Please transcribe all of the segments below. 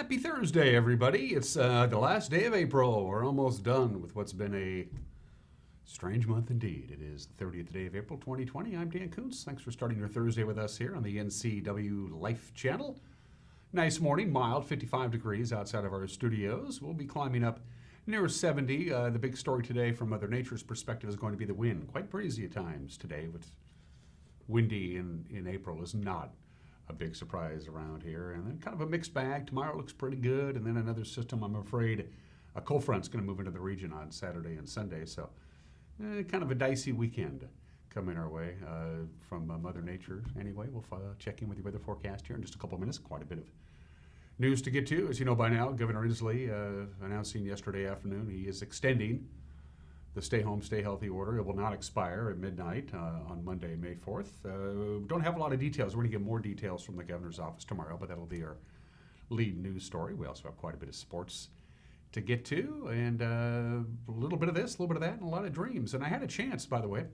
Happy Thursday, everybody. It's the last day of April. We're almost done with what's been a strange month indeed. It is the 30th day of April 2020. I'm Dan Kuntz. Thanks for starting your Thursday with us here on the NCWLIFE Channel. Nice morning, mild, 55 degrees outside of our studios. We'll be climbing up near 70. The big story today from Mother Nature's perspective is going to be the wind. Quite breezy at times today, but windy in April is not a big surprise around here. And then kind of a mixed bag. Tomorrow looks pretty good. And then another system, I'm afraid, a cold front's going to move into the region on Saturday and Sunday. So kind of a dicey weekend coming our way from Mother Nature. Anyway, we'll check in with your weather forecast here in just a couple of minutes. Quite a bit of news to get to. As you know by now, Governor Inslee announcing yesterday afternoon he is extending the stay home, stay healthy order. It will not expire at midnight on Monday, May 4th. Don't have a lot of details. We're going to get more details from the governor's office tomorrow, but that'll be our lead news story. We also have quite a bit of sports to get to, and a little bit of this, a little bit of that, and a lot of dreams. And I had a chance, by the way,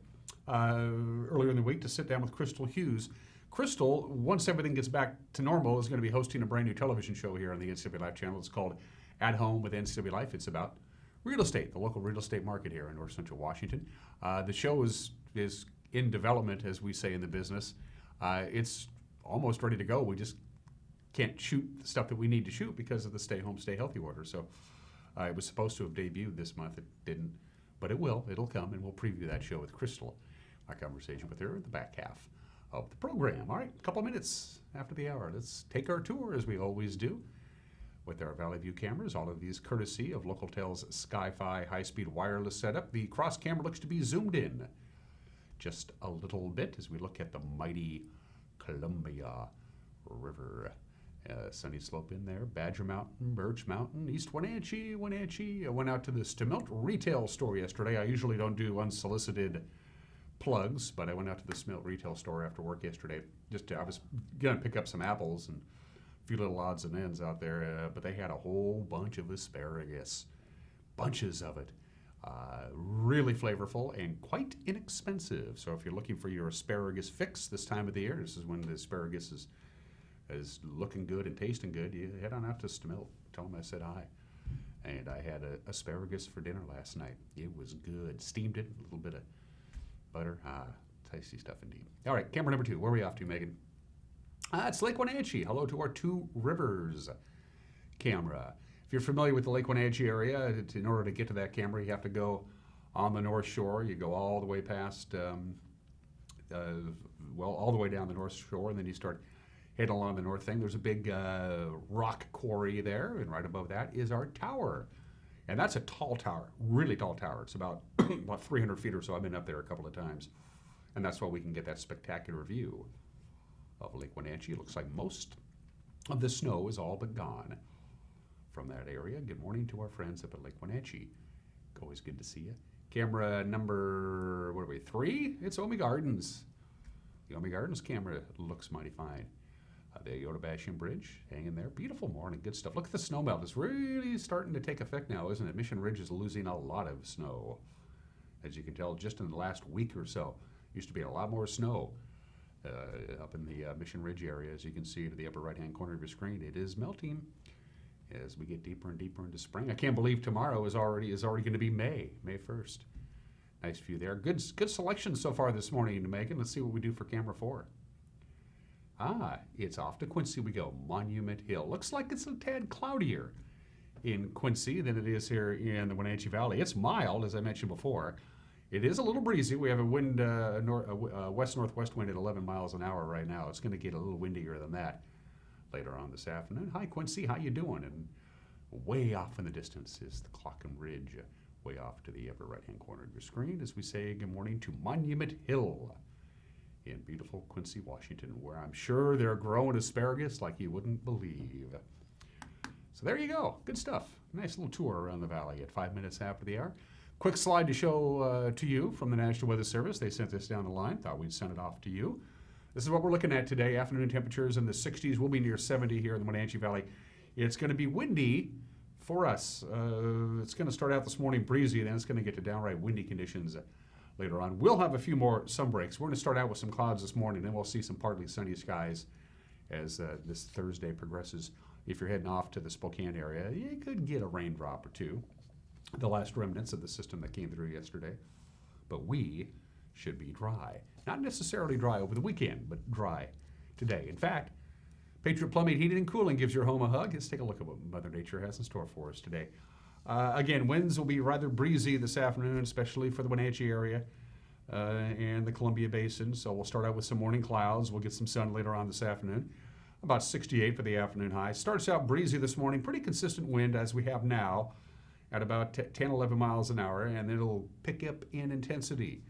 earlier in the week to sit down with Crystal Hughes. Crystal, once everything gets back to normal, is going to be hosting a brand new television show here on the NCWLIFE channel. It's called At Home with NCWLIFE. It's about real estate, the local real estate market here in North Central Washington. The show is in development, as we say in the business. It's almost ready to go. We just can't shoot the stuff that we need to shoot because of the stay home, stay healthy order. So it was supposed to have debuted this month. It didn't, but it will. It'll come, and we'll preview that show with Crystal. My conversation with her in the back half of the program. All right, a couple of minutes after the hour. Let's take our tour, as we always do, with our Valley View cameras, all of these courtesy of Localtel's Sky-Fi high-speed wireless setup. The cross camera looks to be zoomed in just a little bit as we look at the mighty Columbia River. Sunny slope in there, Badger Mountain, Birch Mountain, East Wenatchee. I went out to the Stemilt retail store yesterday. I usually don't do unsolicited plugs, but I went out to the Stemilt retail store after work yesterday. I was going to pick up some apples and few little odds and ends out there, but they had a whole bunch of asparagus, bunches of it, really flavorful and quite inexpensive. So if you're looking for your asparagus fix this time of the year, this is when the asparagus is looking good and tasting good, you head on out to Stemilt. Tell them I said hi. And I had asparagus for dinner last night. It was good. Steamed it, a little bit of butter. Tasty stuff indeed. All right, camera number 2. Where are we off to, Megan? It's Lake Wenatchee. Hello to our Two Rivers camera. If you're familiar with the Lake Wenatchee area, in order to get to that camera, you have to go on the North Shore. You go all the way past, all the way down the North Shore, and then you start heading along the north thing. There's a big rock quarry there, and right above that is our tower. And that's a tall tower, really tall tower. It's about 300 feet or so. I've been up there a couple of times. And that's why we can get that spectacular view of Lake Wenatchee. It looks like most of the snow is all but gone from that area. Good morning to our friends up at Lake Wenatchee. Always good to see you. Camera number, 3? It's Omi Gardens. The Omi Gardens camera looks mighty fine. The Yotobashian Bridge hanging there. Beautiful morning, good stuff. Look at the snow melt. It's really starting to take effect now, isn't it? Mission Ridge is losing a lot of snow. As you can tell, just in the last week or so, used to be a lot more snow up in the Mission Ridge area. As you can see to the upper right-hand corner of your screen, it is melting as we get deeper and deeper into spring. I can't believe tomorrow is already going to be May 1st. Nice view there. Good selection so far this morning, Megan. Let's see what we do for camera 4. It's off to Quincy we go. Monument Hill. Looks like it's a tad cloudier in Quincy than it is here in the Wenatchee Valley. It's mild, as I mentioned before. It is a little breezy. We have a wind, west-northwest wind at 11 miles an hour right now. It's going to get a little windier than that later on this afternoon. Hi, Quincy. How you doing? And way off in the distance is the Clocken Ridge, way off to the upper right-hand corner of your screen as we say good morning to Monument Hill in beautiful Quincy, Washington, where I'm sure they're growing asparagus like you wouldn't believe. So there you go. Good stuff. Nice little tour around the valley at 5 minutes after the hour. Quick slide to show to you from the National Weather Service. They sent this down the line. Thought we'd send it off to you. This is what we're looking at today. Afternoon temperatures in the 60s. We'll be near 70 here in the Wenatchee Valley. It's going to be windy for us. It's going to start out this morning breezy, then it's going to get to downright windy conditions later on. We'll have a few more sun breaks. We're going to start out with some clouds this morning, then we'll see some partly sunny skies as this Thursday progresses If you're heading off to the Spokane area, you could get a raindrop or two. The last remnants of the system that came through yesterday. But we should be dry. Not necessarily dry over the weekend, but dry today. In fact, Patriot Plumbing, Heating, and Cooling gives your home a hug. Let's take a look at what Mother Nature has in store for us today. Again, winds will be rather breezy this afternoon, especially for the Wenatchee area and the Columbia Basin. So we'll start out with some morning clouds. We'll get some sun later on this afternoon. About 68 for the afternoon high. Starts out breezy this morning. Pretty consistent wind as we have now at about 10, 11 miles an hour. And then it'll pick up in intensity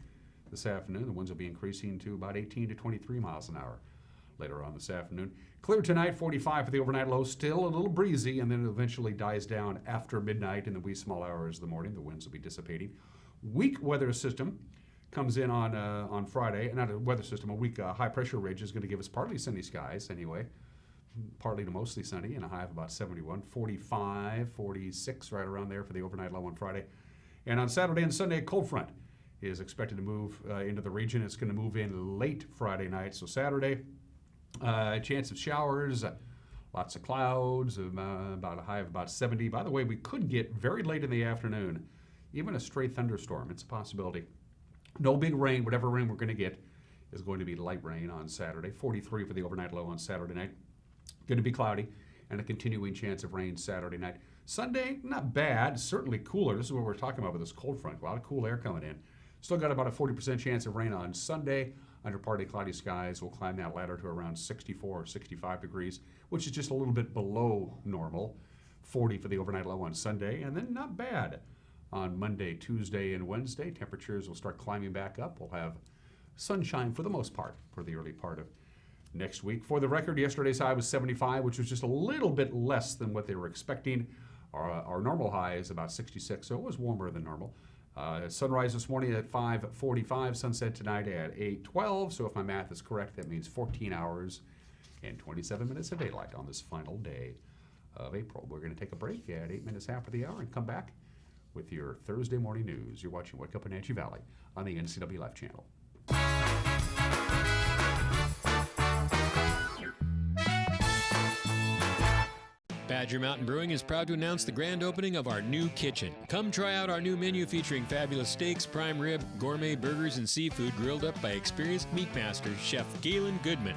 this afternoon. The winds will be increasing to about 18 to 23 miles an hour later on this afternoon. Clear tonight, 45 for the overnight low. Still a little breezy, and then it eventually dies down after midnight in the wee small hours of the morning. The winds will be dissipating. Weak weather system comes in on Friday. Not a weather system, a weak high pressure ridge is going to give us partly sunny skies anyway. Partly to mostly sunny and a high of about 71, 45, 46, right around there for the overnight low on Friday. And on Saturday and Sunday, a cold front is expected to move into the region. It's going to move in late Friday night. So Saturday, chance of showers, lots of clouds, about a high of about 70. By the way, we could get very late in the afternoon, even a stray thunderstorm. It's a possibility. No big rain. Whatever rain we're going to get is going to be light rain on Saturday. 43 for the overnight low on Saturday night. Going to be cloudy and a continuing chance of rain Saturday night. Sunday, not bad, certainly cooler. This is what we're talking about with this cold front. A lot of cool air coming in. Still got about a 40% chance of rain on Sunday. Under partly cloudy skies, we'll climb that ladder to around 64 or 65 degrees, which is just a little bit below normal. 40 for the overnight low on Sunday, and then not bad on Monday, Tuesday, and Wednesday. Temperatures will start climbing back up. We'll have sunshine for the most part for the early part of next week. For the record, yesterday's high was 75, which was just a little bit less than what they were expecting. Our normal high is about 66, so it was warmer than normal. Sunrise this morning at 5:45, sunset tonight at 8:12. So if my math is correct, that means 14 hours and 27 minutes of daylight on this final day of April. We're going to take a break at 8 minutes after the hour and come back with your Thursday morning news. You're watching Wake Up Wenatchee Valley on the NCWLIFE Channel. Badger Mountain Brewing is proud to announce the grand opening of our new kitchen. Come try out our new menu featuring fabulous steaks, prime rib, gourmet burgers, and seafood grilled up by experienced meat master, Chef Galen Goodman.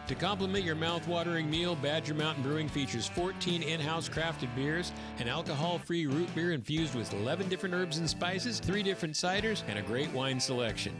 To complement your mouth-watering meal, Badger Mountain Brewing features 14 in-house crafted beers, an alcohol-free root beer infused with 11 different herbs and spices, 3 different ciders, and a great wine selection.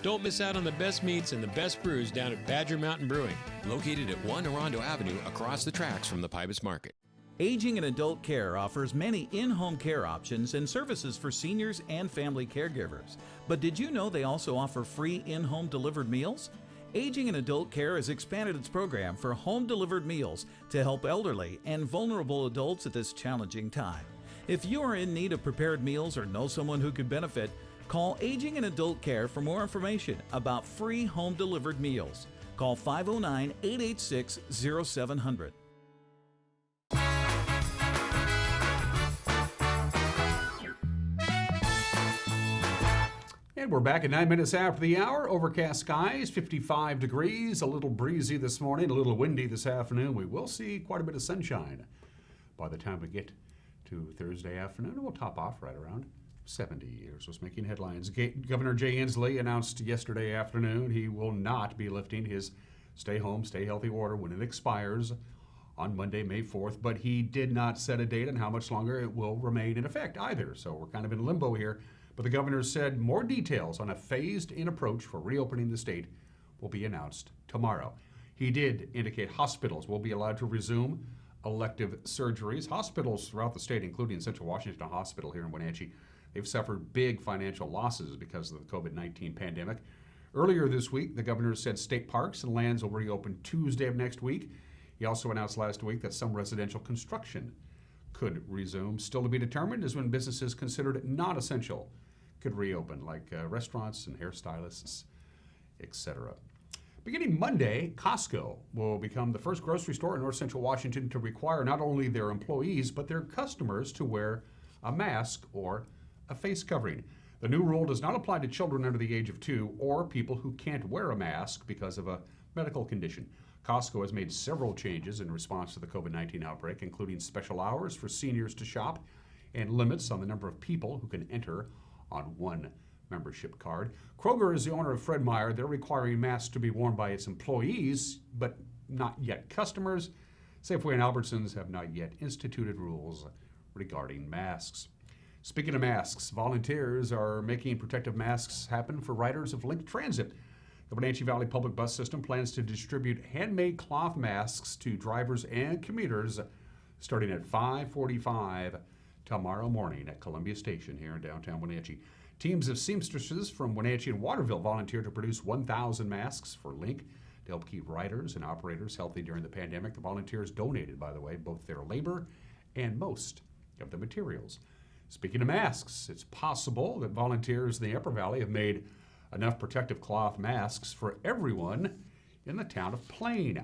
Don't miss out on the best meats and the best brews down at Badger Mountain Brewing. Located at 1 Orondo Avenue across the tracks from the Pybus Market. Aging and Adult Care offers many in-home care options and services for seniors and family caregivers. But did you know they also offer free in-home delivered meals? Aging and Adult Care has expanded its program for home-delivered meals to help elderly and vulnerable adults at this challenging time. If you are in need of prepared meals or know someone who could benefit, call Aging and Adult Care for more information about free home-delivered meals. Call 509-886-0700. And we're back at 9 minutes after the hour. Overcast skies, 55 degrees, a little breezy this morning, a little windy this afternoon. We will see quite a bit of sunshine by the time we get to Thursday afternoon. We'll top off right around 70. Here's what's making headlines. Governor Jay Inslee announced yesterday afternoon he will not be lifting his stay home, stay healthy order when it expires on Monday, May 4th, but he did not set a date on how much longer it will remain in effect either. So we're kind of in limbo here. But the governor said more details on a phased-in approach for reopening the state will be announced tomorrow. He did indicate hospitals will be allowed to resume elective surgeries. Hospitals throughout the state, including Central Washington Hospital here in Wenatchee, they've suffered big financial losses because of the COVID-19 pandemic. Earlier this week, the governor said state parks and lands will reopen Tuesday of next week. He also announced last week that some residential construction could resume. Still to be determined is when businesses considered not essential could reopen, like restaurants and hairstylists, etc. Beginning Monday, Costco will become the first grocery store in North Central Washington to require not only their employees, but their customers to wear a mask or a face covering. The new rule does not apply to children under the age of 2 or people who can't wear a mask because of a medical condition. Costco has made several changes in response to the COVID-19 outbreak, including special hours for seniors to shop and limits on the number of people who can enter on one membership card. Kroger is the owner of Fred Meyer. They're requiring masks to be worn by its employees, but not yet customers. Safeway and Albertsons have not yet instituted rules regarding masks. Speaking of masks, volunteers are making protective masks happen for riders of Link Transit. The Wenatchee Valley Public Bus System plans to distribute handmade cloth masks to drivers and commuters starting at 5:45 tomorrow morning at Columbia Station here in downtown Wenatchee. Teams of seamstresses from Wenatchee and Waterville volunteered to produce 1,000 masks for Link to help keep riders and operators healthy during the pandemic. The volunteers donated, by the way, both their labor and most of the materials. Speaking of masks, it's possible that volunteers in the Upper Valley have made enough protective cloth masks for everyone in the town of Plain.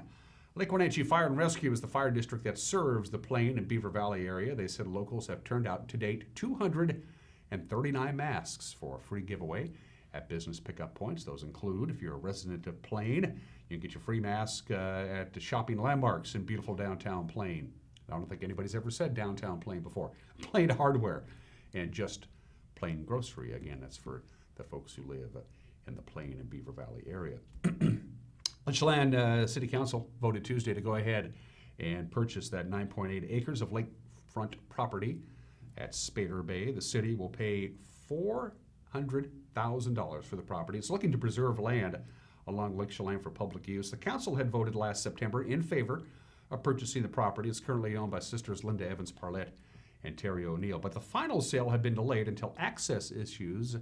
Lake Wenatchee Fire and Rescue is the fire district that serves the Plain and Beaver Valley area. They said locals have turned out to date 239 masks for a free giveaway at business pickup points. Those include, if you're a resident of Plain, you can get your free mask at the shopping landmarks in beautiful downtown Plain. I don't think anybody's ever said downtown Plain before. Plain Hardware and just Plain Grocery. Again, that's for the folks who live in the Plain and Beaver Valley area. Litchland City Council voted Tuesday to go ahead and purchase that 9.8 acres of lakefront property at Spader Bay. The city will pay $400,000 for the property. It's looking to preserve land along Lake Chelan for public use. The council had voted last September in favor of purchasing the property. It's currently owned by sisters Linda Evans Parlett and Terry O'Neill. But the final sale had been delayed until access issues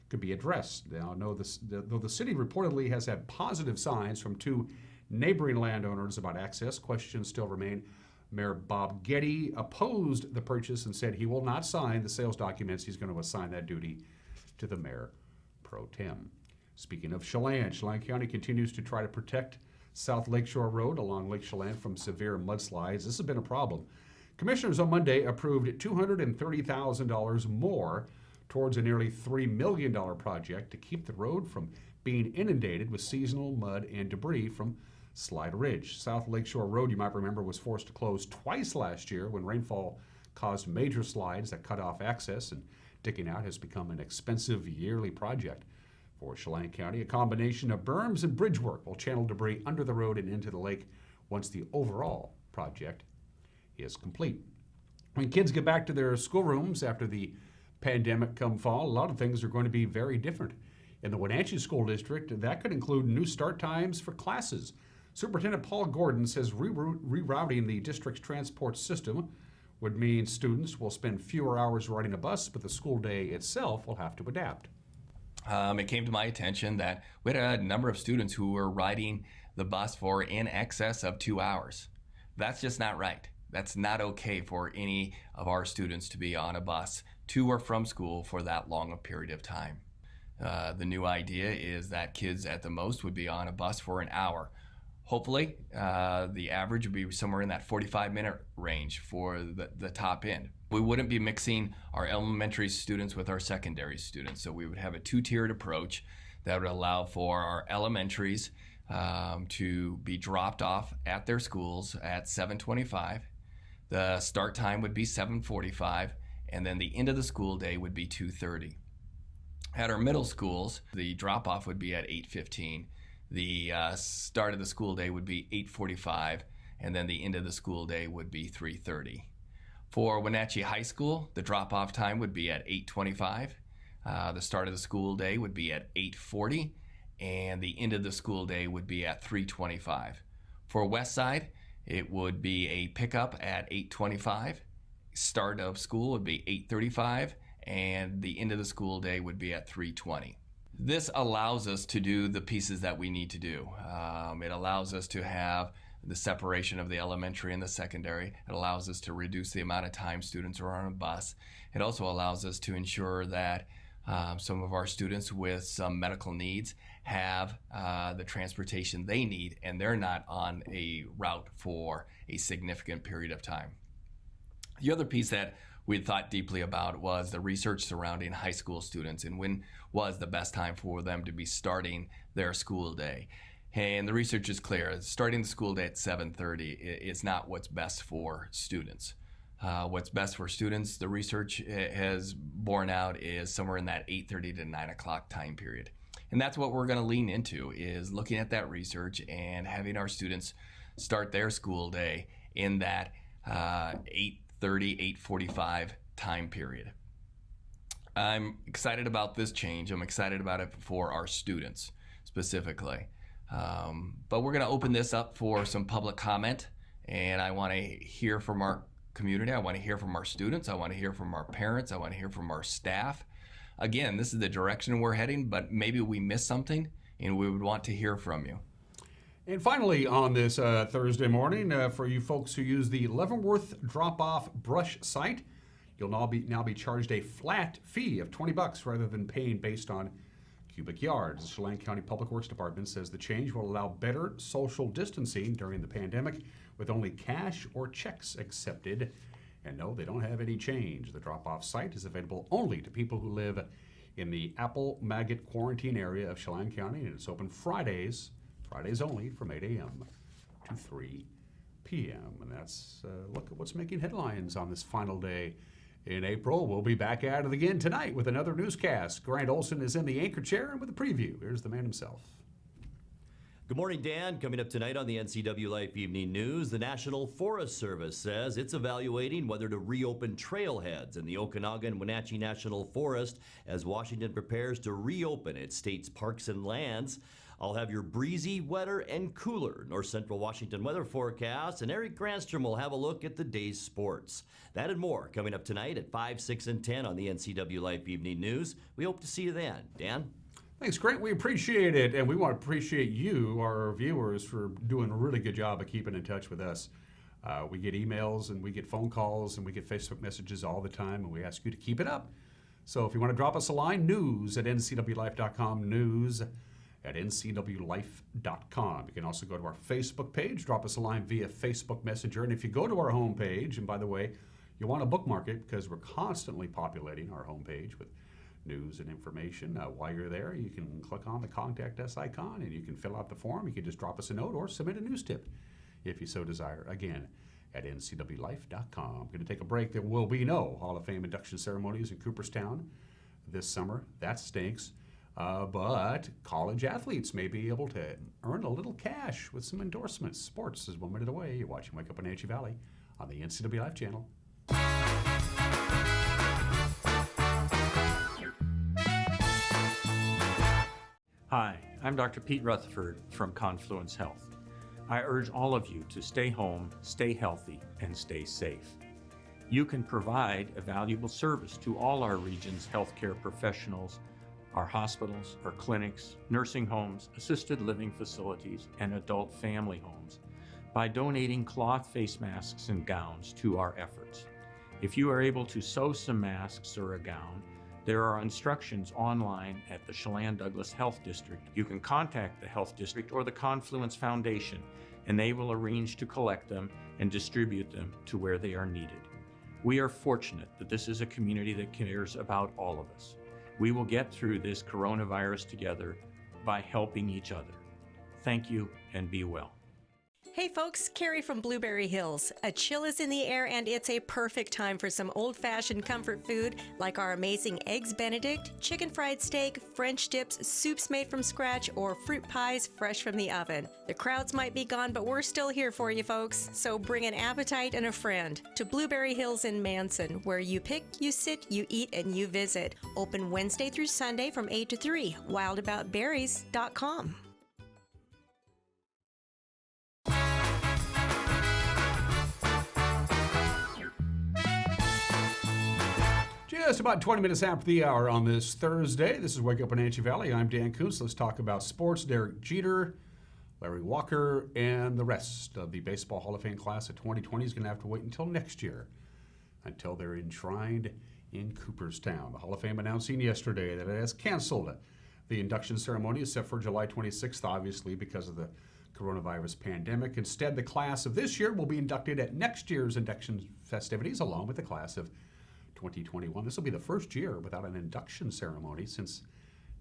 could be addressed. Now, though the city reportedly has had positive signs from two neighboring landowners about access, questions still remain. Mayor Bob Getty opposed the purchase and said he will not sign the sales documents. He's going to assign that duty to the mayor pro tem. Speaking of Chelan, Chelan County continues to try to protect South Lakeshore Road along Lake Chelan from severe mudslides. This has been a problem. Commissioners on Monday approved $230,000 more towards a nearly $3 million project to keep the road from being inundated with seasonal mud and debris from Slide Ridge. South Lakeshore Road, you might remember, was forced to close twice last year when rainfall caused major slides that cut off access, and digging out has become an expensive yearly project for Chelan County. A combination of berms and bridge work will channel debris under the road and into the lake once the overall project is complete. When kids get back to their schoolrooms after the pandemic come fall, a lot of things are going to be very different. In the Wenatchee School District, that could include new start times for classes. Superintendent Paul Gordon says rerouting the district's transport system would mean students will spend fewer hours riding a bus, but the school day itself will have to adapt. It came to my attention that we had a number of students who were riding the bus for in excess of 2 hours. That's just not right. That's not okay for any of our students to be on a bus to or from school for that long a period of time. The new idea is that kids at the most would be on a bus for an hour. Hopefully, the average would be somewhere in that 45-minute range for the top end. We wouldn't be mixing our elementary students with our secondary students, so we would have a two-tiered approach that would allow for our elementaries to be dropped off at their schools at 7:25. The start time would be 7:45, and then the end of the school day would be 2:30. At our middle schools, the drop-off would be at 8:15. The start of the school day would be 8:45, and then the end of the school day would be 3:30. For Wenatchee High School, the drop-off time would be at 8:25. The start of the school day would be at 8:40, and the end of the school day would be at 3:25. For Westside, it would be a pickup at 8:25. Start of school would be 8:35, and the end of the school day would be at 3:20. This allows us to do the pieces that we need to do. It allows us to have the separation of the elementary and the secondary. It allows us to reduce the amount of time students are on a bus. It also allows us to ensure that some of our students with some medical needs have the transportation they need, and they're not on a route for a significant period of time. The other piece that we had thought deeply about was the research surrounding high school students and when was the best time for them to be starting their school day. And the research is clear. Starting the school day at 7:30 is not what's best for students. What's best for students, the research has borne out, is somewhere in that 8:30 to 9 o'clock time period. And that's what we're going to lean into, is looking at that research and having our students start their school day in that 8:30, 8:45 time period. I'm excited about this change. I'm excited about it for our students specifically. But we're going to open this up for some public comment, and I want to hear from our community. I want to hear from our students. I want to hear from our parents. I want to hear from our staff. Again, this is the direction we're heading, but maybe we missed something, and we would want to hear from you. And finally, on this Thursday morning, for you folks who use the Leavenworth drop-off brush site, you'll now be charged a flat fee of $20 rather than paying based on cubic yards. The Chelan County Public Works Department says the change will allow better social distancing during the pandemic, with only cash or checks accepted. And no, they don't have any change. The drop-off site is available only to people who live in the Apple Maggot quarantine area of Chelan County, and it's open Fridays only, from 8 a.m. to 3 p.m. And that's a look at what's making headlines on this final day in April. We'll be back at it again tonight with another newscast. Grant Olson is in the anchor chair, and with a preview, here's the man himself. Good morning, Dan. Coming up tonight on the NCWLIFE Evening News, the National Forest Service says it's evaluating whether to reopen trailheads in the Okanagan-Wenatchee National Forest as Washington prepares to reopen its state's parks and lands. I'll have your breezy, wetter, and cooler North Central Washington weather forecast, and Eric Granstrom will have a look at the day's sports. That and more coming up tonight at 5, 6, and 10 on the NCWLIFE Evening News. We hope to see you then. Dan? Thanks, Grant. We appreciate it, and we want to appreciate you, our viewers, for doing a really good job of keeping in touch with us. We get emails, and we get phone calls, and we get Facebook messages all the time, and we ask you to keep it up. So if you want to drop us a line, news@ncwlife.com, news@ncwlife.com. You can also go to our Facebook page, drop us a line via Facebook Messenger, and if you go to our homepage, and by the way, you want to bookmark it because we're constantly populating our homepage with news and information. While you're there, you can click on the Contact Us icon and you can fill out the form. You can just drop us a note or submit a news tip if you so desire. Again, at ncwlife.com. I'm going to take a break. There will be no Hall of Fame induction ceremonies in Cooperstown this summer. That stinks. But college athletes may be able to earn a little cash with some endorsements. Sports is 1 minute away. You're watching Wake Up Wenatchee Valley on the NCWLIFE Channel. Hi, I'm Dr. Pete Rutherford from Confluence Health. I urge all of you to stay home, stay healthy, and stay safe. You can provide a valuable service to all our region's healthcare professionals, our hospitals, our clinics, nursing homes, assisted living facilities, and adult family homes by donating cloth face masks and gowns to our efforts. If you are able to sew some masks or a gown, there are instructions online at the Chelan Douglas Health District. You can contact the Health District or the Confluence Foundation, and they will arrange to collect them and distribute them to where they are needed. We are fortunate that this is a community that cares about all of us. We will get through this coronavirus together by helping each other. Thank you, and be well. Hey folks, Carrie from Blueberry Hills. A chill is in the air and it's a perfect time for some old-fashioned comfort food like our amazing Eggs Benedict, chicken fried steak, French dips, soups made from scratch, or fruit pies fresh from the oven. The crowds might be gone, but we're still here for you folks. So bring an appetite and a friend to Blueberry Hills in Manson, where you pick, you sit, you eat, and you visit. Open Wednesday through Sunday from 8 to 3. wildaboutberries.com. Just about 20 minutes after the hour on this Thursday. This is Wake Up Wenatchee Valley. I'm Dan Kuntz. Let's talk about sports. Derek Jeter, Larry Walker, and the rest of the Baseball Hall of Fame class of 2020 is going to have to wait until next year until they're enshrined in Cooperstown. The Hall of Fame announcing yesterday that it has canceled the induction ceremony is set for July 26th, obviously because of the coronavirus pandemic. Instead, the class of this year will be inducted at next year's induction festivities along with the class of 2021. This will be the first year without an induction ceremony since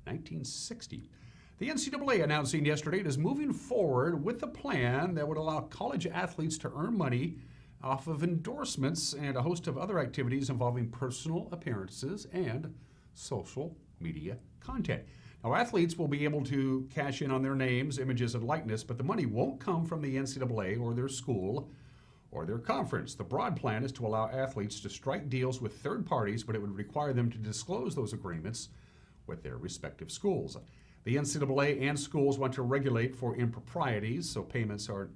1960. The NCAA announcing yesterday it is moving forward with a plan that would allow college athletes to earn money off of endorsements and a host of other activities involving personal appearances and social media content. Now, athletes will be able to cash in on their names, images, and likeness, but the money won't come from the NCAA or their school or their conference. The broad plan is to allow athletes to strike deals with third parties, but it would require them to disclose those agreements with their respective schools. The NCAA and schools want to regulate for improprieties, so payments are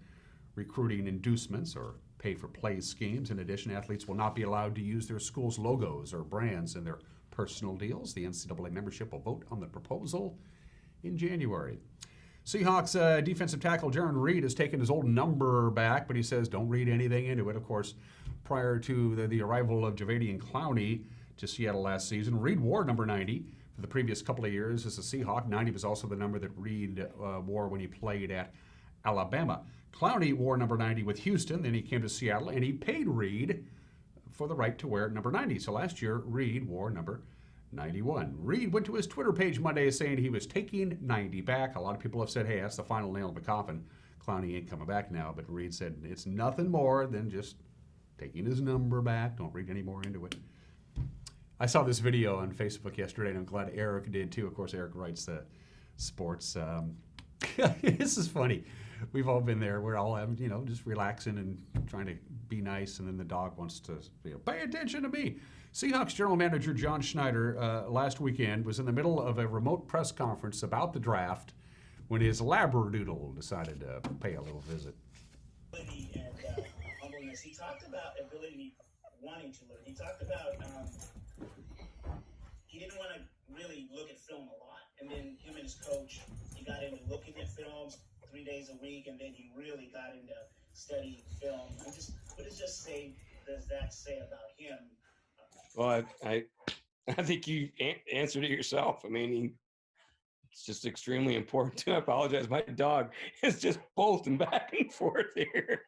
recruiting inducements or pay-for-play schemes. In addition, athletes will not be allowed to use their school's logos or brands in their personal deals. The NCAA membership will vote on the proposal in January. Seahawks defensive tackle Jarran Reed has taken his old number back, but he says don't read anything into it. Of course, prior to the arrival of Jadeveon Clowney to Seattle last season, Reed wore number 90 for the previous couple of years as a Seahawk. 90 was also the number that Reed wore when he played at Alabama. Clowney wore number 90 with Houston, then he came to Seattle, and he paid Reed for the right to wear number 90. So last year, Reed wore number 91. Reed went to his Twitter page Monday saying he was taking 90 back. A lot of people have said, hey, that's the final nail in the coffin. Clowney ain't coming back now. But Reed said it's nothing more than just taking his number back. Don't read any more into it. I saw this video on Facebook yesterday, and I'm glad Eric did too. Of course, Eric writes the sports. This is funny. We've all been there. We're all, just relaxing and trying to be nice, and then the dog wants to pay attention to me. Seahawks general manager John Schneider last weekend was in the middle of a remote press conference about the draft when his Labradoodle decided to pay a little visit. And humbleness. He talked about ability, wanting to learn. He talked about he didn't want to really look at film a lot, and then him and his coach, he got into looking at films 3 days a week, and then he really got into studying film. What does that say about him? Well, I think you answered it yourself. I mean, it's just extremely important to. I apologize. My dog is just bolting back and forth here.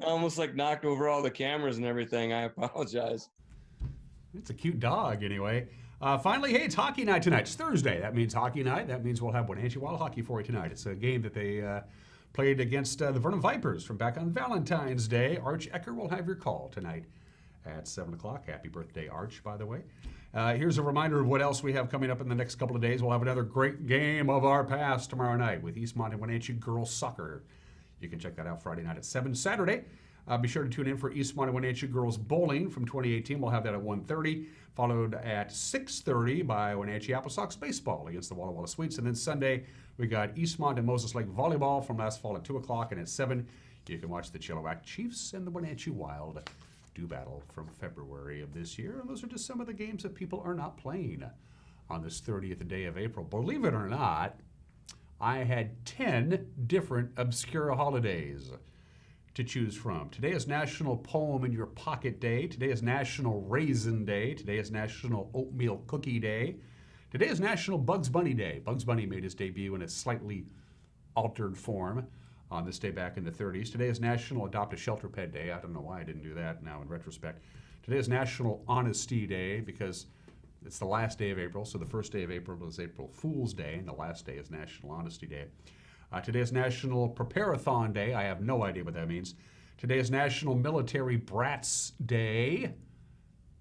Almost like knocked over all the cameras and everything. I apologize. It's a cute dog anyway. Finally, hey, it's hockey night tonight. It's Thursday. That means hockey night. That means we'll have Wenatchee Wild hockey for you tonight. It's a game that they played against the Vernon Vipers from back on Valentine's Day. Arch Ecker will have your call tonight at 7 o'clock. Happy birthday, Arch, by the way. Here's a reminder of what else we have coming up in the next couple of days. We'll have another great game of our past tomorrow night with Eastmont and Wenatchee girls soccer. You can check that out Friday night at 7. Saturday, be sure to tune in for Eastmont and Wenatchee girls bowling from 2018. We'll have that at 1:30, followed at 6:30 by Wenatchee Apple Sox baseball against the Walla Walla Sweets. And then Sunday, we got Eastmont and Moses Lake volleyball from last fall at 2 o'clock. And at 7, you can watch the Chilliwack Chiefs and the Wenatchee Wild do battle from February of this year. And those are just some of the games that people are not playing on this 30th day of April. Believe it or not, I had 10 different obscure holidays to choose from. Today is National Poem in Your Pocket Day. Today is National Raisin Day. Today is National Oatmeal Cookie Day. Today is National Bugs Bunny Day. Bugs Bunny made his debut in a slightly altered form on this day back in the 30s. Today is National Adopt a Shelter Pet Day. I don't know why I didn't do that now in retrospect. Today is National Honesty Day because it's the last day of April. So the first day of April is April Fool's Day, and the last day is National Honesty Day. Today is National Prepare-a-thon Day. I have no idea what that means. Today is National Military Brats Day.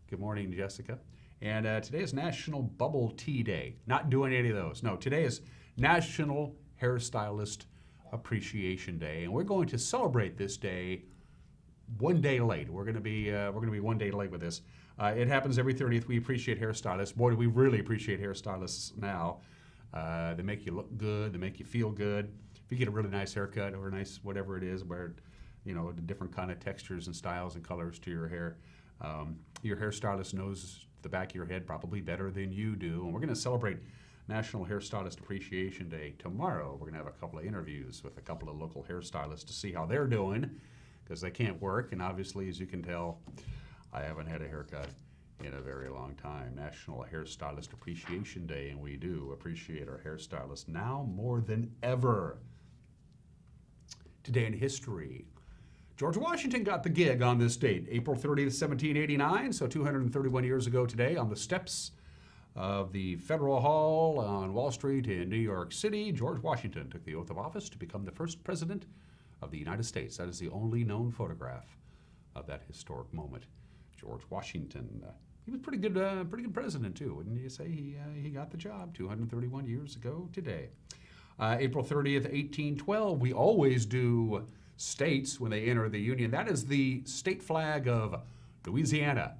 Good morning, Jessica. And today is National Bubble Tea Day. Not doing any of those. No, today is National Hairstylist Appreciation Day, and we're going to celebrate this day one day late. We're going to be 1 day late with this. It happens every 30th. We appreciate hairstylists. Boy, do we really appreciate hairstylists now. They make you look good. They make you feel good. If you get a really nice haircut or a nice whatever it is, where the different kind of textures and styles and colors to your hair, your hairstylist knows the back of your head probably better than you do. And we're going to celebrate National Hairstylist Appreciation Day tomorrow. We're going to have a couple of interviews with a couple of local hairstylists to see how they're doing, because they can't work. And obviously, as you can tell, I haven't had a haircut in a very long time. National Hairstylist Appreciation Day, and we do appreciate our hairstylists now more than ever. Today in history, George Washington got the gig on this date, April 30th, 1789, so 231 years ago today, on the steps of the Federal Hall on Wall Street in New York City, George Washington took the oath of office to become the first president of the United States. That is the only known photograph of that historic moment. George Washington. He was pretty good president too, wouldn't you say? He got the job 231 years ago today. April 30th, 1812. We always do states when they enter the Union. That is the state flag of Louisiana.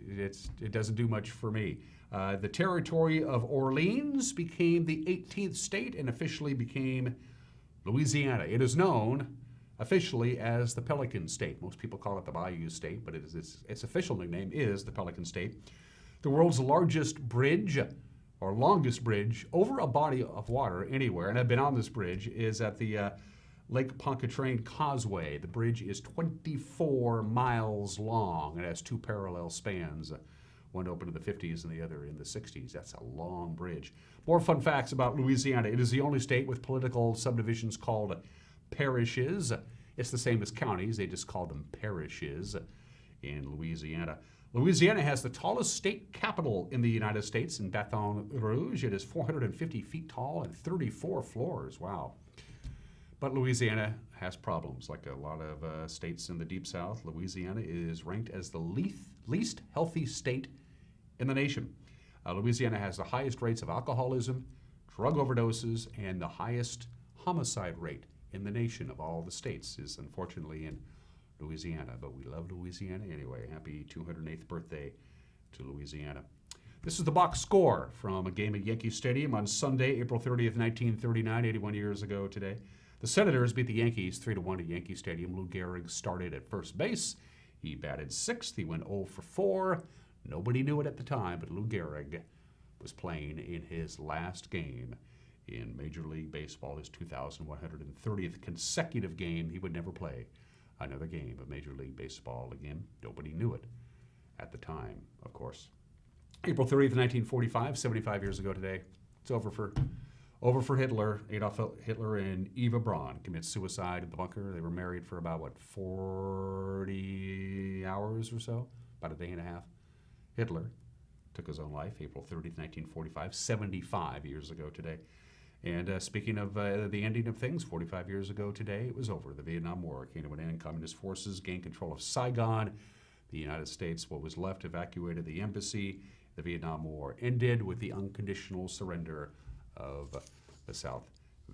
It doesn't do much for me. The territory of Orleans became the 18th state and officially became Louisiana. It is known officially as the Pelican State. Most people call it the Bayou State, but its official nickname is the Pelican State. The world's largest bridge, or longest bridge, over a body of water anywhere, and I've been on this bridge, is at the Lake Pontchartrain Causeway. The bridge is 24 miles long and has two parallel spans, one open in the 50s and the other in the 60s. That's a long bridge. More fun facts about Louisiana. It is the only state with political subdivisions called parishes. It's the same as counties. They just call them parishes in Louisiana. Louisiana has the tallest state capitol in the United States in Baton Rouge. It is 450 feet tall and 34 floors. Wow. But Louisiana has problems. Like a lot of states in the Deep South, Louisiana is ranked as the least healthy state in the nation. Louisiana has the highest rates of alcoholism, drug overdoses, and the highest homicide rate in the nation of all the states is unfortunately in Louisiana. But we love Louisiana anyway. Happy 208th birthday to Louisiana. This is the box score from a game at Yankee Stadium on Sunday, April 30th, 1939, 81 years ago today. The Senators beat the Yankees 3-1 at Yankee Stadium. Lou Gehrig started at first base. He batted sixth. He went 0 for 4. Nobody knew it at the time, but Lou Gehrig was playing in his last game in Major League Baseball, his 2,130th consecutive game. He would never play another game of Major League Baseball again. Nobody knew it at the time, of course. April 30th, 1945, 75 years ago today. It's over for Hitler. Adolf Hitler and Eva Braun commit suicide in the bunker. They were married for about, 40 hours or so? About a day and a half. Hitler took his own life, April 30th, 1945, 75 years ago today. And speaking of the ending of things, 45 years ago today, it was over. The Vietnam War came to an end. Communist forces gained control of Saigon. The United States, what was left, evacuated the embassy. The Vietnam War ended with the unconditional surrender of the South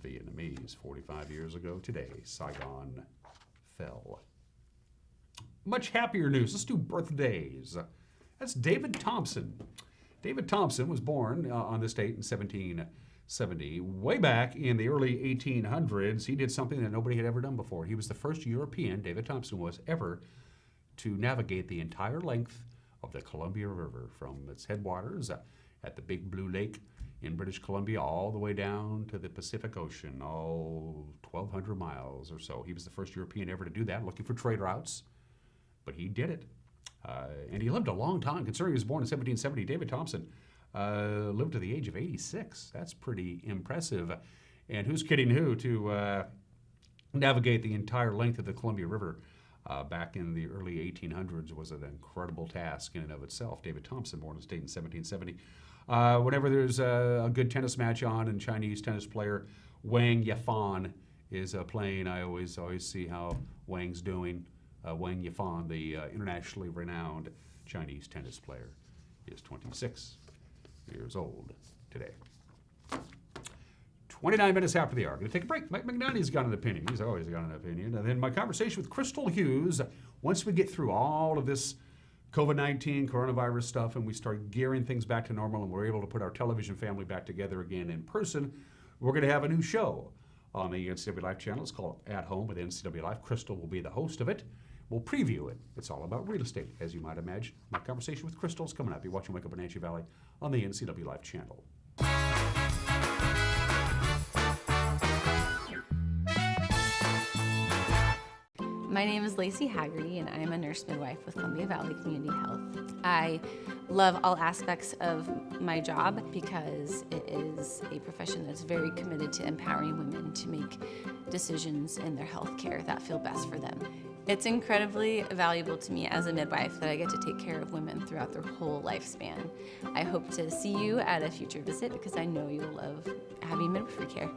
Vietnamese. 45 years ago today, Saigon fell. Much happier news. Let's do birthdays. That's David Thompson. David Thompson was born on this date in 1770. Way back in the early 1800s, he did something that nobody had ever done before. He was the first European, David Thompson was, ever to navigate the entire length of the Columbia River from its headwaters at the Big Blue Lake in British Columbia all the way down to the Pacific Ocean, all 1,200 miles or so. He was the first European ever to do that, looking for trade routes, but he did it. And he lived a long time. Considering he was born in 1770, David Thompson lived to the age of 86. That's pretty impressive. And who's kidding who to navigate the entire length of the Columbia River back in the early 1800s was an incredible task in and of itself. David Thompson, born in the state in 1770. Whenever there's a good tennis match on and Chinese tennis player Wang Yafan is playing, I always see how Wang's doing. Wang Yafan, the internationally renowned Chinese tennis player, is 26 years old today. 29 minutes after the hour. Going to take a break. Mike McNally's got an opinion. He's always got an opinion. And then my conversation with Crystal Hughes, once we get through all of this COVID-19 coronavirus stuff and we start gearing things back to normal and we're able to put our television family back together again in person, we're going to have a new show on the NCWLIFE channel. It's called At Home with NCWLIFE. Crystal will be the host of it. We'll preview it. It's all about real estate, as you might imagine. My conversation with Crystal is coming up. You're watching Wake Up Wenatchee Valley on the NCWLIFE channel. My name is Lacey Haggerty, and I am a nurse midwife with Columbia Valley Community Health. I love all aspects of my job because it is a profession that's very committed to empowering women to make decisions in their health care that feel best for them. It's incredibly valuable to me as a midwife that I get to take care of women throughout their whole lifespan. I hope to see you at a future visit because I know you'll love having midwifery care.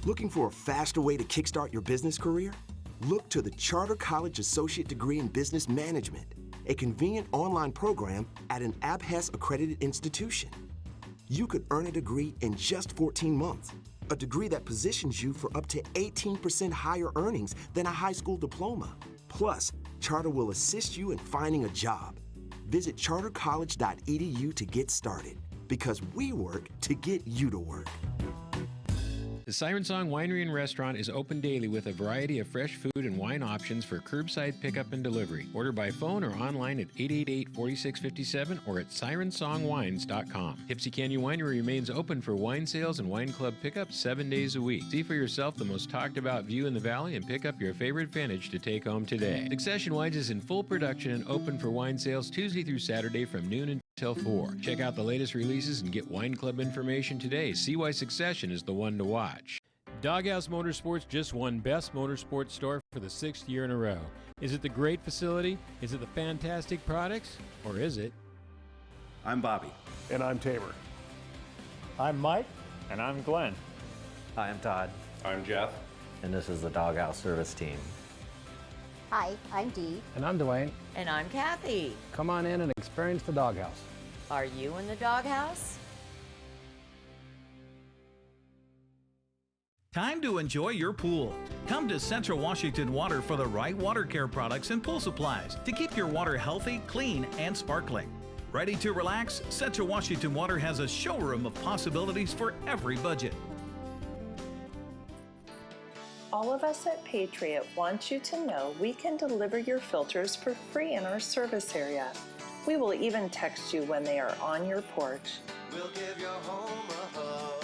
Looking for a faster way to kickstart your business career? Look to the Charter College Associate Degree in Business Management, a convenient online program at an ABHES accredited institution. You could earn a degree in just 14 months, a degree that positions you for up to 18% higher earnings than a high school diploma. Plus, Charter will assist you in finding a job. Visit chartercollege.edu to get started, because we work to get you to work. The Siren Song Winery and Restaurant is open daily with a variety of fresh food and wine options for curbside pickup and delivery. Order by phone or online at 888-4657 or at sirensongwines.com. Tipsy Canyon Winery remains open for wine sales and wine club pickup 7 days a week. See for yourself the most talked about view in the valley and pick up your favorite vintage to take home today. Succession Wines is in full production and open for wine sales Tuesday through Saturday from noon until 4. Check out the latest releases and get wine club information today. See why Succession is the one to watch. Doghouse Motorsports just won Best Motorsports Store for the 6th year in a row. Is it the great facility? Is it the fantastic products? Or is it? I'm Bobby. And I'm Tabor. I'm Mike. And I'm Glenn. Hi, I'm Todd. I'm Jeff. And this is the Doghouse Service Team. Hi, I'm Dee. And I'm Dwayne. And I'm Kathy. Come on in and experience the Doghouse. Are you in the Doghouse? Time to enjoy your pool. Come to Central Washington Water for the right water care products and pool supplies to keep your water healthy, clean, and sparkling. Ready to relax? Central Washington Water has a showroom of possibilities for every budget. All of us at Patriot want you to know we can deliver your filters for free in our service area. We will even text you when they are on your porch. We'll give your home a hug.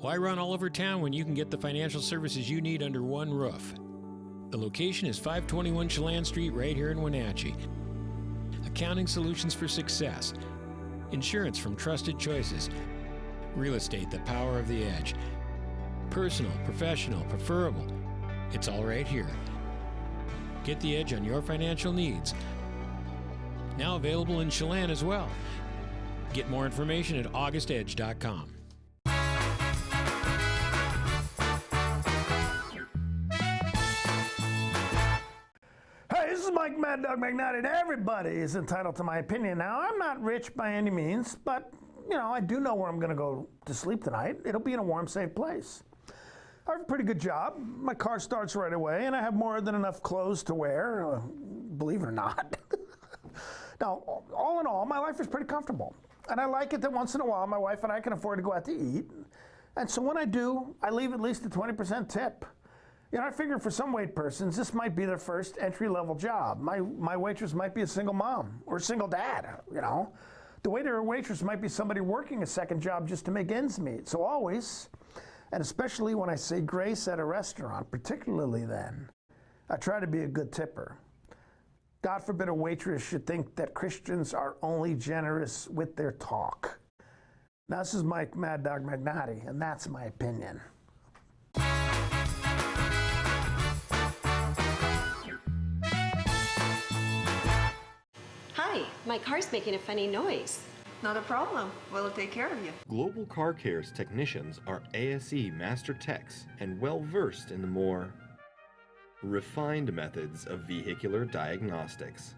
Why run all over town when you can get the financial services you need under one roof? The location is 521 Chelan Street right here in Wenatchee. Accounting solutions for success. Insurance from trusted choices. Real estate, the power of the edge. Personal, professional, preferable. It's all right here. Get the edge on your financial needs. Now available in Chelan as well. Get more information at augustedge.com. Hey, this is Mike Mad Dog McNally, and everybody is entitled to my opinion. Now, I'm not rich by any means, but, I do know where I'm going to go to sleep tonight. It'll be in a warm, safe place. I have a pretty good job. My car starts right away, and I have more than enough clothes to wear, believe it or not. Now, all in all, my life is pretty comfortable. And I like it that once in a while, my wife and I can afford to go out to eat. And so when I do, I leave at least a 20% tip. I figure for some wait persons, this might be their first entry-level job. My waitress might be a single mom or a single dad, The waiter or waitress might be somebody working a second job just to make ends meet. So always, and especially when I say grace at a restaurant, particularly then, I try to be a good tipper. God forbid a waitress should think that Christians are only generous with their talk. Now, this is Mike Mad Dog McNally, and that's my opinion. Hi, my car's making a funny noise. Not a problem. We'll take care of you. Global Car Care's technicians are ASE Master Techs and well-versed in the more refined methods of vehicular diagnostics.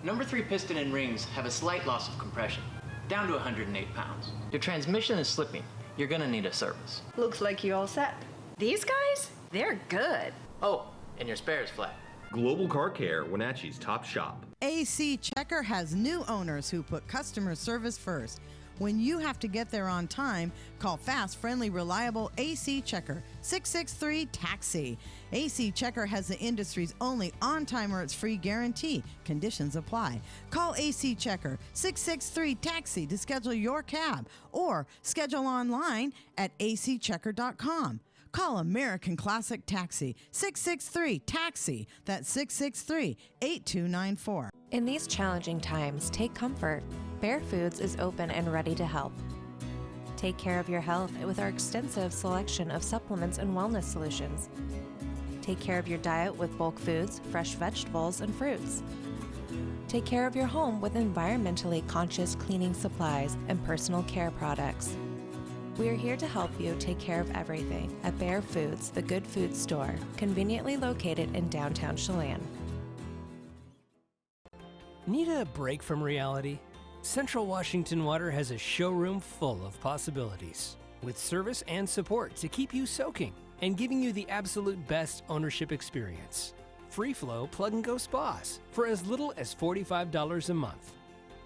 Number 3 piston and rings have a slight loss of compression, down to 108 pounds. Your transmission is slipping. You're gonna need a service. Looks like you all set. These guys? They're good. Oh, and your spare is flat. Global Car Care, Wenatchee's top shop. AC Checker has new owners who put customer service first. When you have to get there on time, call fast, friendly, reliable AC Checker, 663-TAXI. AC Checker has the industry's only on-time or it's free guarantee. Conditions apply. Call AC Checker, 663-TAXI to schedule your cab or schedule online at acchecker.com. Call American Classic Taxi, 663-TAXI. That's 663-8294. In these challenging times, take comfort. Bear Foods is open and ready to help. Take care of your health with our extensive selection of supplements and wellness solutions. Take care of your diet with bulk foods, fresh vegetables, and fruits. Take care of your home with environmentally conscious cleaning supplies and personal care products. We are here to help you take care of everything at Bear Foods, the Good Food Store, conveniently located in downtown Chelan. Need a break from reality? Central Washington Water has a showroom full of possibilities, with service and support to keep you soaking and giving you the absolute best ownership experience. Free flow plug-and-go spas for as little as $45 a month.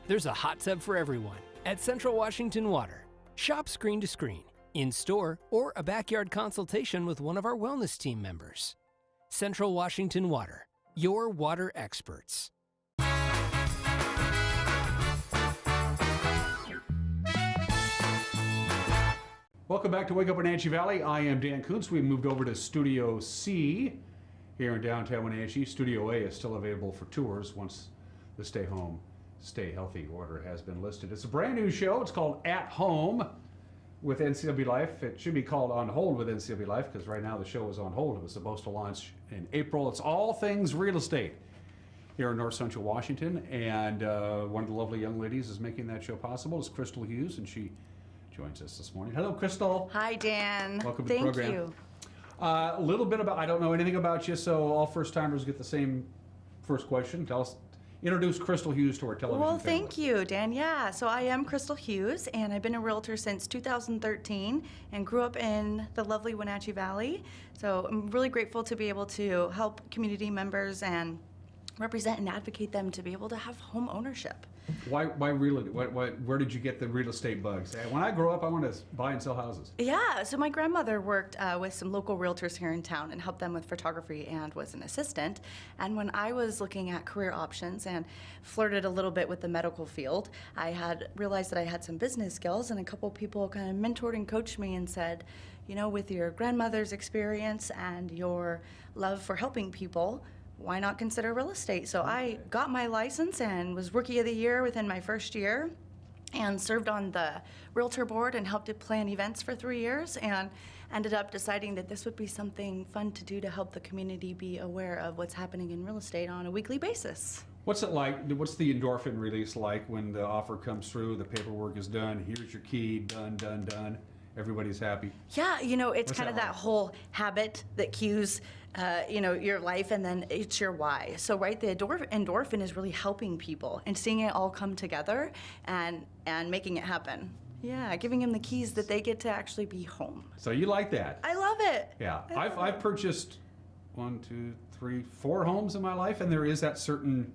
There's a hot tub for everyone at Central Washington Water. Shop screen to screen, in-store, or a backyard consultation with one of our wellness team members. Central Washington Water, your water experts. Welcome back to Wake Up Wenatchee Valley. I am Dan Kuntz. We moved over to Studio C here in downtown Wenatchee. Studio A is still available for tours once the Stay Home, Stay Healthy order has been listed. It's a brand new show. It's called At Home with NCWLIFE. It should be called On Hold with NCWLIFE because right now the show is on hold. It was supposed to launch in April. It's all things real estate here in North Central Washington. And one of the lovely young ladies is making that show possible is Crystal Hughes, and she joins us this morning. Hello, Crystal. Hi, Dan. Welcome to the program. Thank you. A little bit about, I don't know anything about you, so all first-timers get the same first question. Tell us, introduce Crystal Hughes to our television Well, family. thank you, Dan. Yeah, so I am Crystal Hughes, and I've been a realtor since 2013 and grew up in the lovely Wenatchee Valley. So I'm really grateful to be able to help community members and represent and advocate them to be able to have home ownership. Why real? Where did you get the real estate bugs? When I grow up, I want to buy and sell houses. Yeah, so my grandmother worked with some local realtors here in town and helped them with photography and was an assistant. And when I was looking at career options and flirted a little bit with the medical field, I had realized that I had some business skills, and a couple people kind of mentored and coached me and said, you know, with your grandmother's experience and your love for helping people, why not consider real estate? So I got my license and was Rookie of the Year within my first year and served on the Realtor Board and helped it plan events for 3 years and ended up deciding that this would be something fun to do to help the community be aware of what's happening in real estate on a weekly basis. What's it like? What's the endorphin release like when the offer comes through, the paperwork is done, here's your key, done, done, done, everybody's happy? Yeah, you know, it's What's kind of that that like? whole habit that cues you know, your life, and then it's your why. So, right, the endorphin is really helping people and seeing it all come together and making it happen. Yeah, giving them the keys that they get to actually be home. So you like that? I love it. Yeah, I've purchased 1, 2, 3, 4 homes in my life, and there is that certain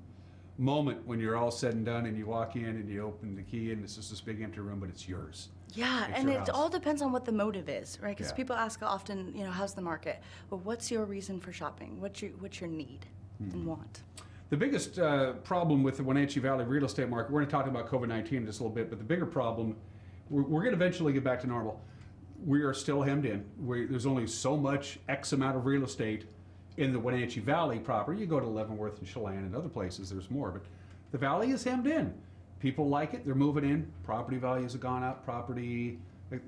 moment when you're all said and done and you walk in and you open the key and it's just this big empty room, but it's yours. Yeah, It's and your it house. all depends on what the motive is, right? Because Yeah. people ask often, you know, how's the market? Well, what's your reason for shopping? What's your need and want? The biggest problem with the Wenatchee Valley real estate market, we're going to talk about COVID-19 in just a little bit, but the bigger problem, we're going to eventually get back to normal. We are still hemmed in. There's only so much X amount of real estate in the Wenatchee Valley proper. You go to Leavenworth and Chelan and other places, there's more, but the valley is hemmed in. People like it, they're moving in, property values have gone up, the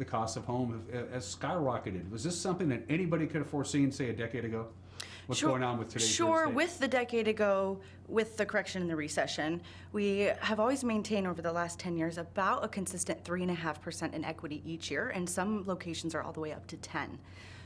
cost of home has skyrocketed. Was this something that anybody could have foreseen, say, a decade ago? What's going on with today's real estate? With the decade ago, with the correction and the recession, we have always maintained over the last 10 years about a consistent 3.5% in equity each year, and some locations are all the way up to 10.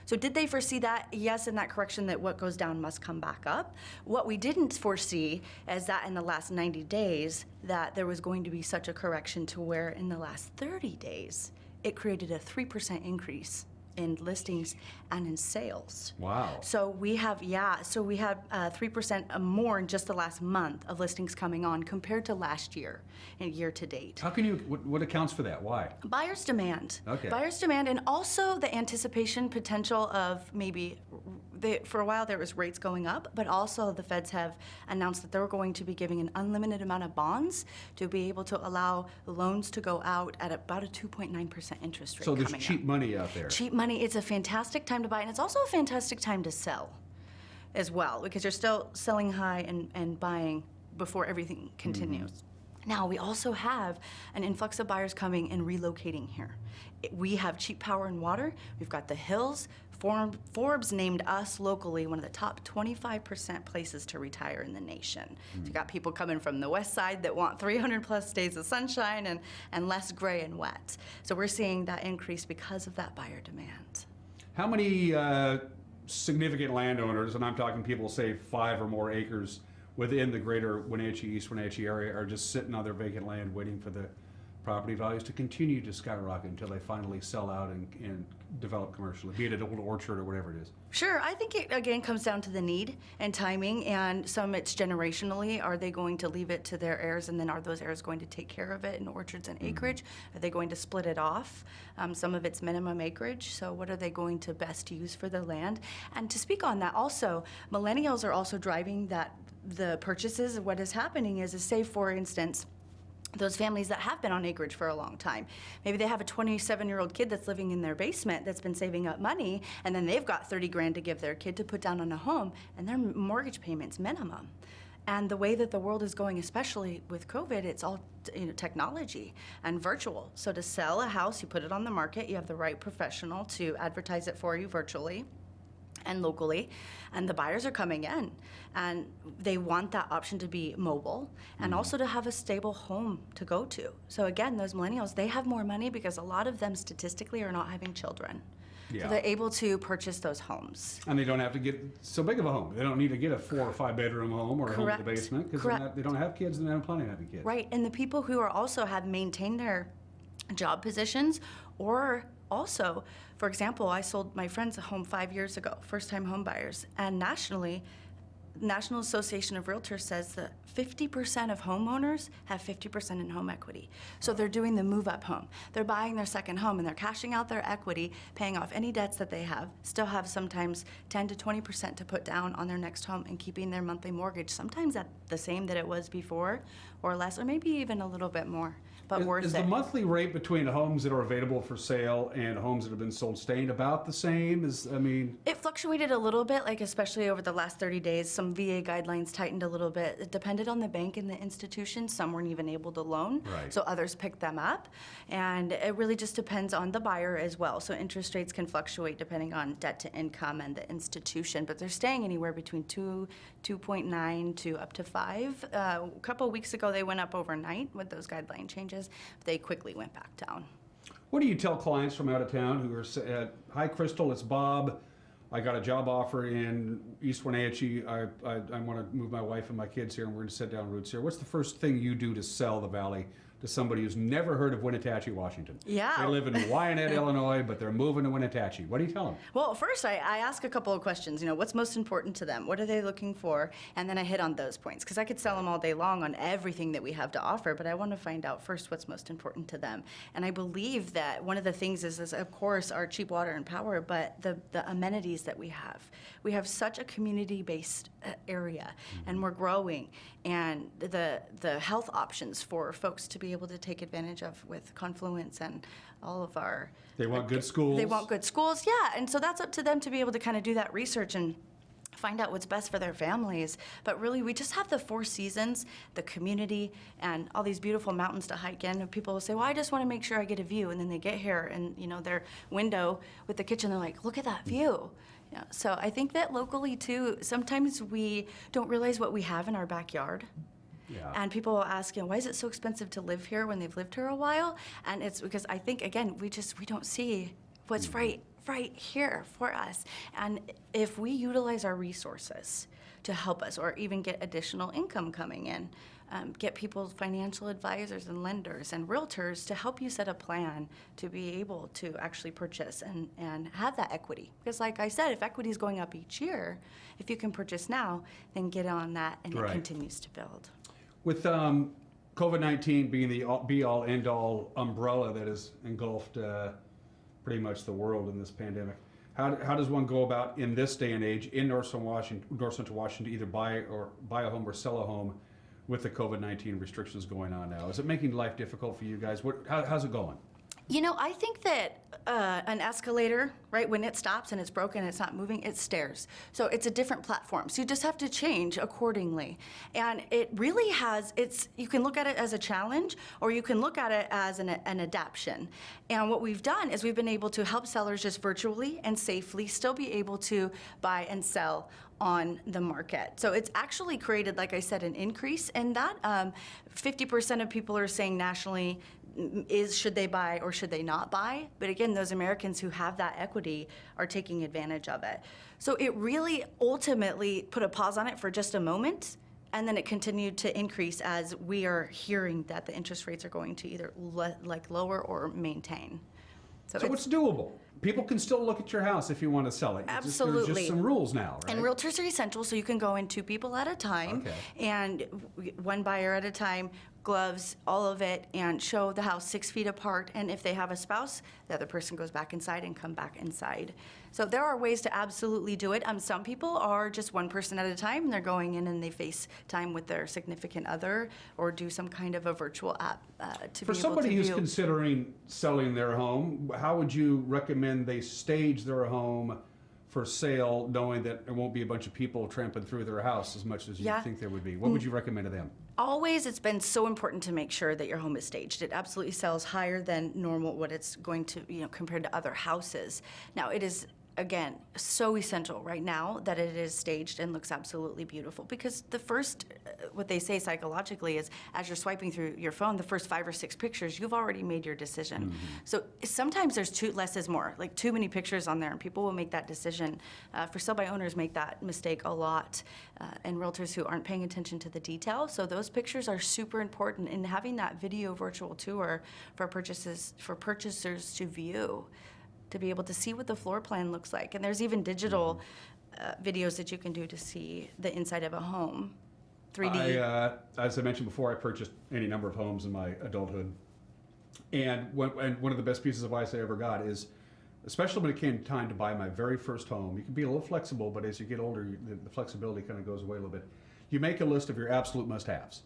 So did they foresee that? Yes, in that correction that what goes down must come back up. What we didn't foresee is that in the last 90 days that there was going to be such a correction to where in the last 30 days it created a 3% increase in listings and in sales. Wow. So we have 3% more in just the last month of listings coming on compared to last year and year to date. How can you, what accounts for that? Why? Buyer's demand. Okay. Buyer's demand, and also the anticipation potential of maybe, for a while there was rates going up, but also the feds have announced that they're going to be giving an unlimited amount of bonds to be able to allow loans to go out at about a 2.9% interest rate. So there's coming cheap up. money out there. Cheap money. It's a fantastic time to buy, and it's also a fantastic time to sell as well, because you're still selling high and buying before everything continues. Now, we also have an influx of buyers coming and relocating here. We have cheap power and water. We've got the hills. Forbes named us locally one of the top 25% places to retire in the nation. So you got people coming from the west side that want 300 plus days of sunshine and less gray and wet. So we're seeing that increase because of that buyer demand. How many significant landowners, and I'm talking people say 5 or more acres within the greater Wenatchee, East Wenatchee area, are just sitting on their vacant land waiting for the property values to continue to skyrocket until they finally sell out and develop commercially, be it an old orchard or whatever it is? Sure, I think it again comes down to the need and timing, and some it's generationally. Are they going to leave it to their heirs, and then are those heirs going to take care of it in orchards and acreage? Are they going to split it off? Some of it's minimum acreage, so what are they going to best use for the land? And to speak on that also, millennials are also driving the purchases. What is happening is say, for instance, those families that have been on acreage for a long time. Maybe they have a 27-year-old kid that's living in their basement that's been saving up money, and then they've got 30 grand to give their kid to put down on a home, and their mortgage payment's minimum. And the way that the world is going, especially with COVID, it's all technology and virtual. So to sell a house, you put it on the market, you have the right professional to advertise it for you virtually and locally, and the buyers are coming in, and they want that option to be mobile and also to have a stable home to go to. So again, those millennials, they have more money because a lot of them statistically are not having children. Yeah. So they're able to purchase those homes. And they don't have to get so big of a home. They don't need to get a 4 or 5 bedroom home or a home in the basement because they don't have kids and they don't plan on having kids. Right, and the people who are also have maintained their job positions, or also, for example, I sold my friend's home 5 years ago, first-time home buyers, and nationally, National Association of Realtors says that 50% of homeowners have 50% in home equity. So they're doing the move-up home. They're buying their second home, and they're cashing out their equity, paying off any debts that they have, still have sometimes 10 to 20% to put down on their next home, and keeping their monthly mortgage sometimes at the same that it was before, or less, or maybe even a little bit more. But worth it. Is the monthly rate between homes that are available for sale and homes that have been sold staying about the same? It fluctuated a little bit, like especially over the last 30 days. Some VA guidelines tightened a little bit. It depended on the bank and the institution. Some weren't even able to loan, so others picked them up. And it really just depends on the buyer as well. So interest rates can fluctuate depending on debt to income and the institution, but they're staying anywhere between 2.9 to up to 5. A couple of weeks ago, they went up overnight with those guideline changes. But they quickly went back down. What do you tell clients from out of town who are hi Crystal, it's Bob. I got a job offer in East Wenatchee. I want to move my wife and my kids here, and we're going to set down roots here. What's the first thing you do to sell the valley to somebody who's never heard of Wenatchee, Washington? Yeah. They live in Wyanett, Illinois, but they're moving to Wenatchee. What do you tell them? Well, first I ask a couple of questions. What's most important to them? What are they looking for? And then I hit on those points, because I could sell them all day long on everything that we have to offer, but I want to find out first what's most important to them. And I believe that one of the things is of course, our cheap water and power, but the amenities that we have. We have such a community-based area, and we're growing, and the health options for folks to be able to take advantage of with Confluence and all of our... They want good schools. They want good schools, yeah, and so that's up to them to be able to kind of do that research and find out what's best for their families. But really, we just have the 4 seasons, the community, and all these beautiful mountains to hike in. And people will say, well, I just want to make sure I get a view. And then they get here, and their window with the kitchen, they're like, look at that view. Yeah, so I think that locally, too, sometimes we don't realize what we have in our backyard. Yeah. And people will ask, why is it so expensive to live here when they've lived here a while? And it's because I think, again, we don't see what's right here for us. And if we utilize our resources to help us, or even get additional income coming in, get people financial advisors and lenders and realtors to help you set a plan to be able to actually purchase and have that equity. Because like I said, if equity is going up each year, if you can purchase now, then get on that, and it continues to build. With COVID-19 being the be-all, end-all umbrella that has engulfed pretty much the world in this pandemic, how does one go about in this day and age in North Central Washington to either buy a home or sell a home with the COVID-19 restrictions going on now? Is it making life difficult for you guys? How's it going? You know, I think that an escalator, right, when it stops and it's broken and it's not moving, it stairs. So it's a different platform. So you just have to change accordingly. And it really has, you can look at it as a challenge or you can look at it as an adaptation. And what we've done is we've been able to help sellers just virtually and safely still be able to buy and sell on the market. So it's actually created, like I said, an increase in that. 50% of people are saying nationally, should they buy or should they not buy? But again, those Americans who have that equity are taking advantage of it. So it really ultimately put a pause on it for just a moment, and then it continued to increase as we are hearing that the interest rates are going to either lower or maintain. So it's doable. People can still look at your house if you want to sell it. Absolutely. There's just some rules now, right? And realtors are essential, so you can go in 2 people at a time, and 1 buyer at a time, gloves, all of it, and show the house 6 feet apart. And if they have a spouse, the other person goes back inside and come back inside. So there are ways to absolutely do it. Some people are just 1 person at a time, and they're going in and they FaceTime with their significant other or do some kind of a virtual app to be able to For somebody who's considering selling their home, how would you recommend they stage their home for sale, knowing that there won't be a bunch of people tramping through their house as much as you think there would be? What would you recommend to them? Always, it's been so important to make sure that your home is staged. It absolutely sells higher than normal what it's going to, compared to other houses. Now, it is, again, so essential right now that it is staged and looks absolutely beautiful, because the first, what they say psychologically is, as you're swiping through your phone, the first 5 or 6 pictures, you've already made your decision. So sometimes there's less is more, like too many pictures on there, and people will make that decision. For sell-by owners, make that mistake a lot, and realtors who aren't paying attention to the detail. So those pictures are super important, and having that video virtual tour for purchasers to view, to be able to see what the floor plan looks like. And there's even digital videos that you can do to see the inside of a home, 3D. As I mentioned before, I purchased any number of homes in my adulthood. And one of the best pieces of advice I ever got is, especially when it came time to buy my very first home, you can be a little flexible, but as you get older, the flexibility kind of goes away a little bit. You make a list of your absolute must-haves.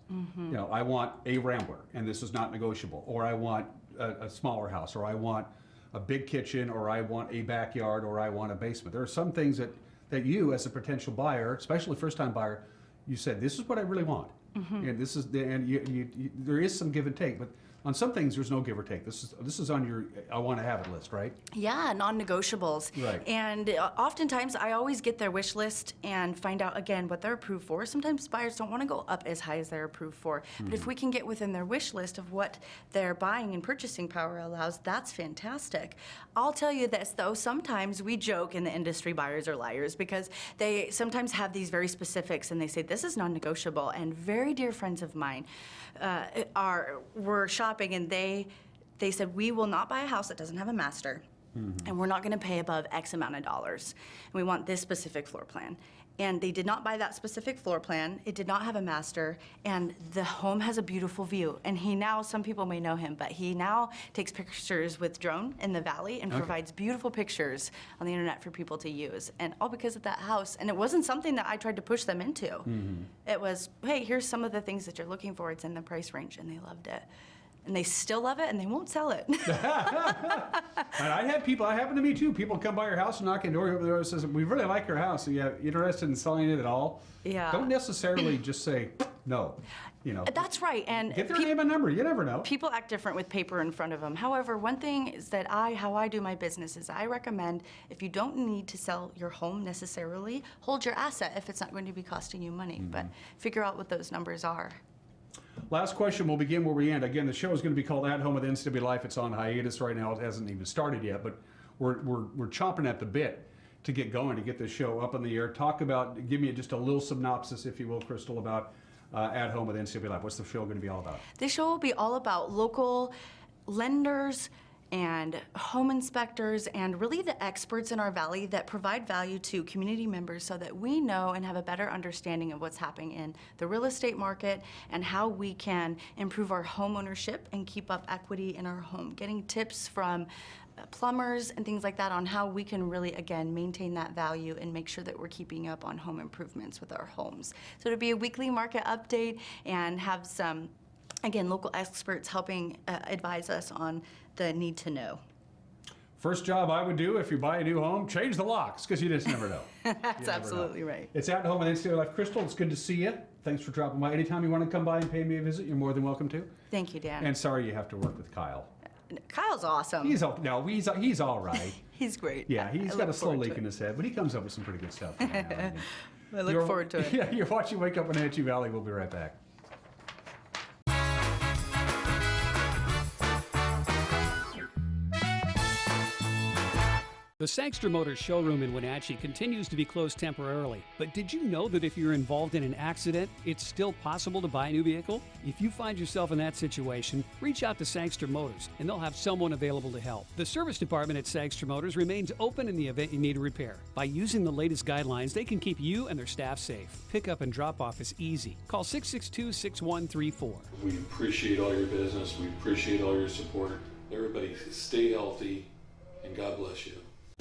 I want a Rambler, and this is not negotiable. Or I want a smaller house, or I want a big kitchen, or I want a backyard, or I want a basement. There are some things that you, as a potential buyer, especially first-time buyer, you said, this is what I really want. And this is there is some give and take, but on some things there's no give or take. This is on your I want to have it list, right? Yeah, non-negotiables. Right. And oftentimes I always get their wish list and find out again what they're approved for. Sometimes buyers don't want to go up as high as they're approved for, but if we can get within their wish list of what their buying and purchasing power allows, that's fantastic. I'll tell you this though, sometimes we joke in the industry, buyers are liars, because they sometimes have these very specifics and they say this is non-negotiable. And very dear friends of mine were shopping, and they said, we will not buy a house that doesn't have a master, and we're not going to pay above X amount of dollars, and we want this specific floor plan. And they did not buy that specific floor plan. It did not have a master, and the home has a beautiful view. And he now, some people may know him, but he now takes pictures with drone in the valley and provides beautiful pictures on the internet for people to use. And all because of that house. And it wasn't something that I tried to push them into. It was, hey, here's some of the things that you're looking for. It's in the price range, and they loved it. And they still love it, and they won't sell it. And I had people, it happened to me too. People come by your house and knock on the door, over there and says, we really like your house. Are you interested in selling it at all? Yeah. Don't necessarily just say no. That's right. And get their name and number. You never know. People act different with paper in front of them. However, one thing is that how I do my business is I recommend, if you don't need to sell your home necessarily, hold your asset if it's not going to be costing you money. But figure out what those numbers are. Last question, we'll begin where we end. Again, the show is going to be called At Home with NCWLIFE. It's on hiatus right now. It hasn't even started yet, but we're chomping at the bit to get going, to get this show up in the air. Give me just a little synopsis, if you will, Crystal, about At Home with NCWLIFE. What's the show going to be all about? This show will be all about local lenders and home inspectors and really the experts in our valley that provide value to community members so that we know and have a better understanding of what's happening in the real estate market and how we can improve our home ownership and keep up equity in our home. Getting tips from plumbers and things like that on how we can really, again, maintain that value and make sure that we're keeping up on home improvements with our homes. So it'll be a weekly market update and have some, again, local experts helping advise us on the need to know. First job I would do if you buy a new home, change the locks, because you just never know. That's absolutely right. It's At Home with NCWLIFE. Crystal, it's good to see you. Thanks for dropping by. Anytime you want to come by and pay me a visit, you're more than welcome to. Thank you, Dan. And sorry you have to work with Kyle. Kyle's awesome. He's all right. He's great. Yeah, he's got a slow leak in his head, but he comes up with some pretty good stuff. I look forward to it. Yeah, you're watching Wake Up Wenatchee Valley. We'll be right back. The Sangster Motors showroom in Wenatchee continues to be closed temporarily. But did you know that if you're involved in an accident, it's still possible to buy a new vehicle? If you find yourself in that situation, reach out to Sangster Motors and they'll have someone available to help. The service department at Sangster Motors remains open in the event you need a repair. By using the latest guidelines, they can keep you and their staff safe. Pickup and drop off is easy. Call 662-6134. We appreciate all your business. We appreciate all your support. Everybody stay healthy and God bless you.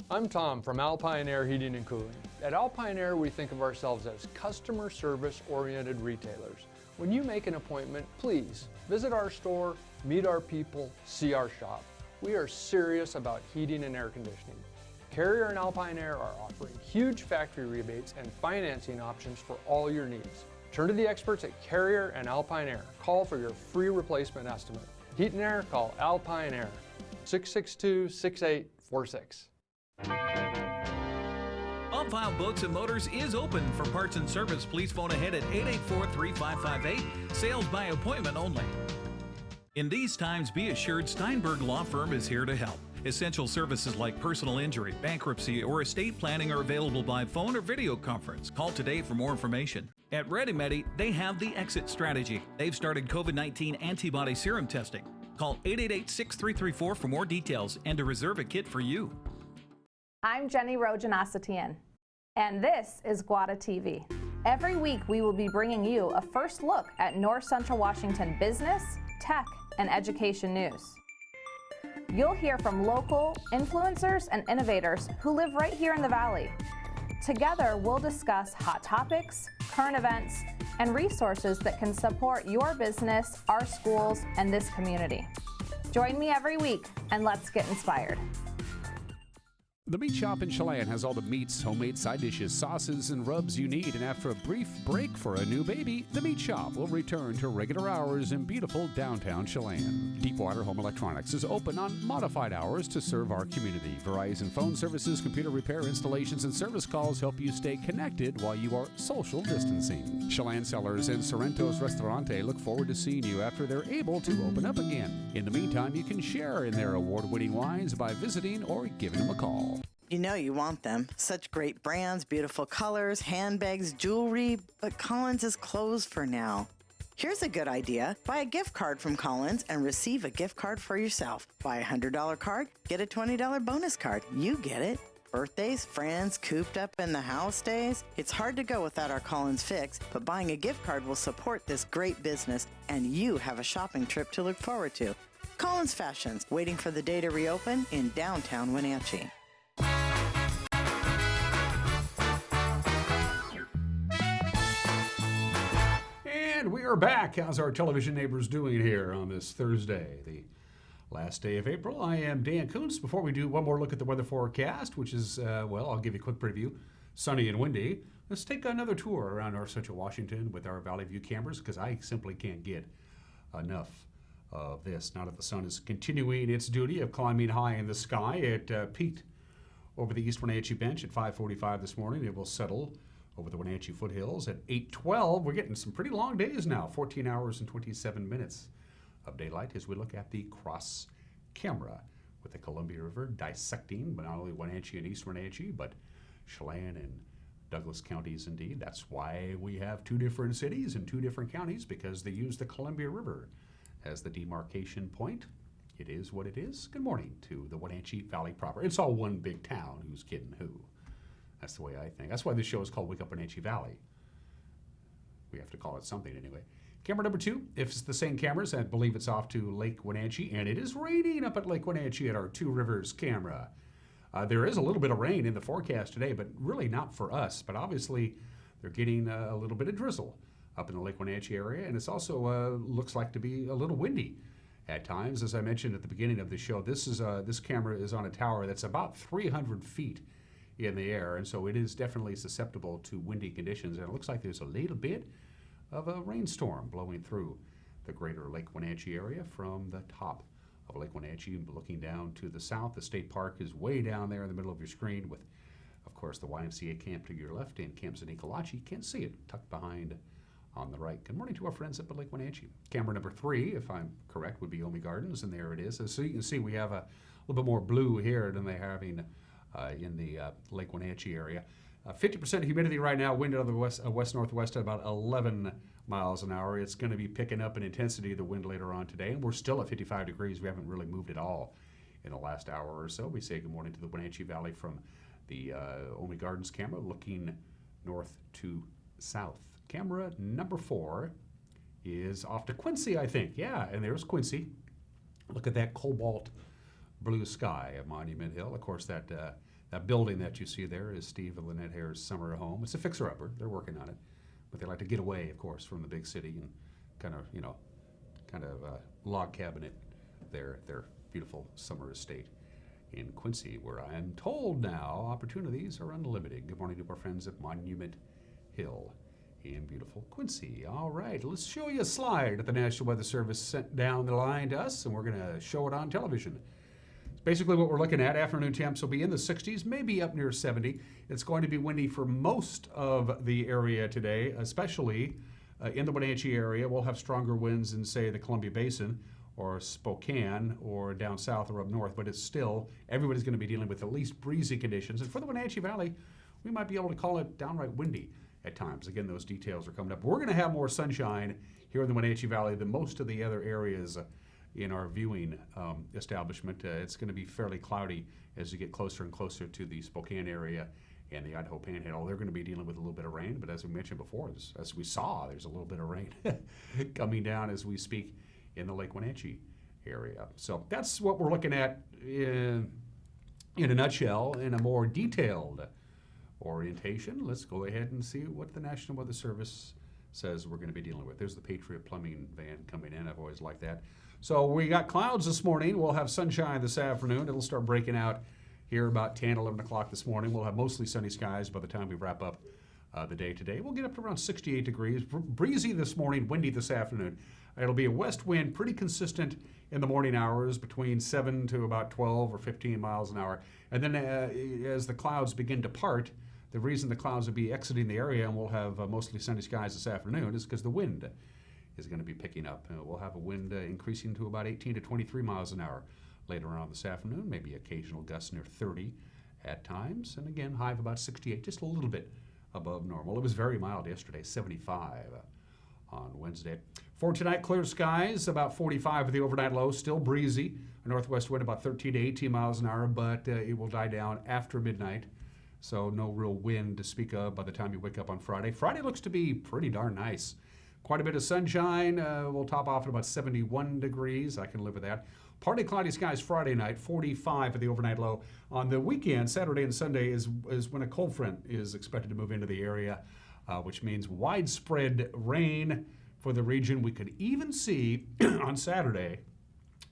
I'm Tom from Alpine Air Heating and Cooling. At Alpine Air, we think of ourselves as customer service oriented retailers. When you make an appointment, please visit our store, meet our people, see our shop. We are serious about heating and air conditioning. Carrier and Alpine Air are offering huge factory rebates and financing options for all your needs. Turn to the experts at Carrier and Alpine Air. Call for your free replacement estimate. Heat and air, call Alpine Air, 662-6846. Bob File Boats and Motors is open for parts and service. Please phone ahead at 884-3558. Sales by appointment only. In these times, be assured Steinberg Law Firm is here to help. Essential services like personal injury, bankruptcy, or estate planning are available by phone or video conference. Call today for more information. At ReadyMedi, they have the exit strategy. They've started COVID-19 antibody serum testing. Call 888-6334 for more details and to reserve a kit for you. I'm Jenny Rojanasatian, and this is Guada TV. Every week we will be bringing you a first look at North Central Washington business, tech, and education news. You'll hear from local influencers and innovators who live right here in the Valley. Together, we'll discuss hot topics, current events, and resources that can support your business, our schools, and this community. Join me every week, and let's get inspired. The Meat Shop in Chelan has all the meats, homemade side dishes, sauces, and rubs you need. And after a brief break for a new baby, the Meat Shop will return to regular hours in beautiful downtown Chelan. Deepwater Home Electronics is open on modified hours to serve our community. Verizon phone services, computer repair, installations, and service calls help you stay connected while you are social distancing. Chelan Cellars and Sorrento's Restaurante look forward to seeing you after they're able to open up again. In the meantime, you can share in their award-winning wines by visiting or giving them a call. You know you want them. Such great brands, beautiful colors, handbags, jewelry, but Collins is closed for now. Here's a good idea. Buy a gift card from Collins and receive a gift card for yourself. Buy a $100 card, get a $20 bonus card. You get it. Birthdays, friends, cooped up in the house days. It's hard to go without our Collins Fix, but buying a gift card will support this great business and you have a shopping trip to look forward to. Collins Fashions, waiting for the day to reopen in downtown Wenatchee. And we are back. How's our television neighbors doing here on this Thursday, the last day of April? I am Dan Kuntz. Before we do one more look at the weather forecast, which is, well, I'll give you a quick preview. Sunny and windy. Let's take another tour around North Central Washington with our Valley View cameras because I simply can't get enough of this. Now that the sun is continuing its duty of climbing high in the sky, it peaked over the East Wenatchee Bench at 5:45 this morning. It will settle over the Wenatchee foothills at 8:12. We're getting some pretty long days now, 14 hours and 27 minutes of daylight as we look at the cross camera with the Columbia River dissecting not only Wenatchee and East Wenatchee, but Chelan and Douglas counties indeed. That's why we have two different cities and two different counties, because they use the Columbia River as the demarcation point. It is what it is. Good morning to the Wenatchee Valley proper. It's all one big town. Who's kidding who? That's the way I think. That's why this show is called Wake Up Wenatchee Valley. We have to call it something anyway. Camera number 2, if it's the same cameras, I believe it's off to Lake Wenatchee, and it is raining up at Lake Wenatchee at our Two Rivers camera. There is a little bit of rain in the forecast today, but really not for us. But obviously, they're getting a little bit of drizzle up in the Lake Wenatchee area, and it's also looks like to be a little windy at times. As I mentioned at the beginning of the show, this camera is on a tower that's about 300 feet in the air, and so it is definitely susceptible to windy conditions. And it looks like there's a little bit of a rainstorm blowing through the greater Lake Wenatchee area from the top of Lake Wenatchee, looking down to the south. The state park is way down there in the middle of your screen with, of course, the YMCA camp to your left and Camp Zanikalachi. You can't see it, tucked behind on the right. Good morning to our friends up at Lake Wenatchee. Camera number 3, if I'm correct, would be Omi Gardens, and there it is. So you can see we have a little bit more blue here than they're having in the Lake Wenatchee area. 50% humidity right now, wind out of the west-northwest at about 11 miles an hour. It's going to be picking up in intensity, the wind, later on today, and we're still at 55 degrees. We haven't really moved at all in the last hour or so. We say good morning to the Wenatchee Valley from the Omi Gardens camera, looking north to south. Camera number 4 is off to Quincy, I think. Yeah, and there's Quincy. Look at that cobalt blue sky at Monument Hill. Of course, that building that you see there is Steve and Lynette Hare's summer home. It's a fixer-upper. They're working on it. But they like to get away, of course, from the big city and kind of log cabinet their beautiful summer estate in Quincy, where I am told now opportunities are unlimited. Good morning to our friends at Monument Hill in beautiful Quincy. All right, let's show you a slide that the National Weather Service sent down the line to us, and we're going to show it on television. It's basically what we're looking at. Afternoon temps will be in the 60s, maybe up near 70. It's going to be windy for most of the area today, especially in the Wenatchee area. We'll have stronger winds in, say, the Columbia Basin or Spokane or down south or up north, but it's still, everybody's going to be dealing with at least breezy conditions. And for the Wenatchee Valley, we might be able to call it downright windy at times. Again, those details are coming up. We're going to have more sunshine here in the Wenatchee Valley than most of the other areas in our viewing establishment. It's going to be fairly cloudy as you get closer and closer to the Spokane area and the Idaho Panhandle. They're going to be dealing with a little bit of rain, but as we mentioned before, as we saw, there's a little bit of rain coming down as we speak in the Lake Wenatchee area. So that's what we're looking at in a nutshell. In a more detailed orientation, let's go ahead and see what the National Weather Service says we're going to be dealing with. There's the Patriot Plumbing van coming in. I've always liked that. So we got clouds this morning. We'll have sunshine this afternoon. It'll start breaking out here about 10, 11 o'clock this morning. We'll have mostly sunny skies by the time we wrap up the day today. We'll get up to around 68 degrees. Breezy this morning, windy this afternoon. It'll be a west wind, pretty consistent in the morning hours, between 7 to about 12 or 15 miles an hour. And then as the clouds begin to part, the reason the clouds will be exiting the area and we'll have mostly sunny skies this afternoon is because the wind is going to be picking up. We'll have a wind increasing to about 18 to 23 miles an hour later on this afternoon, maybe occasional gusts near 30 at times. And again, high of about 68, just a little bit above normal. It was very mild yesterday, 75 on Wednesday. For tonight, clear skies, about 45 for the overnight low, still breezy. A northwest wind about 13 to 18 miles an hour, but it will die down after midnight. So no real wind to speak of by the time you wake up on Friday. Friday looks to be pretty darn nice. Quite a bit of sunshine. We'll top off at about 71 degrees. I can live with that. Partly cloudy skies Friday night, 45 for the overnight low. On the weekend, Saturday and Sunday, is when a cold front is expected to move into the area, which means widespread rain for the region. We could even see on Saturday,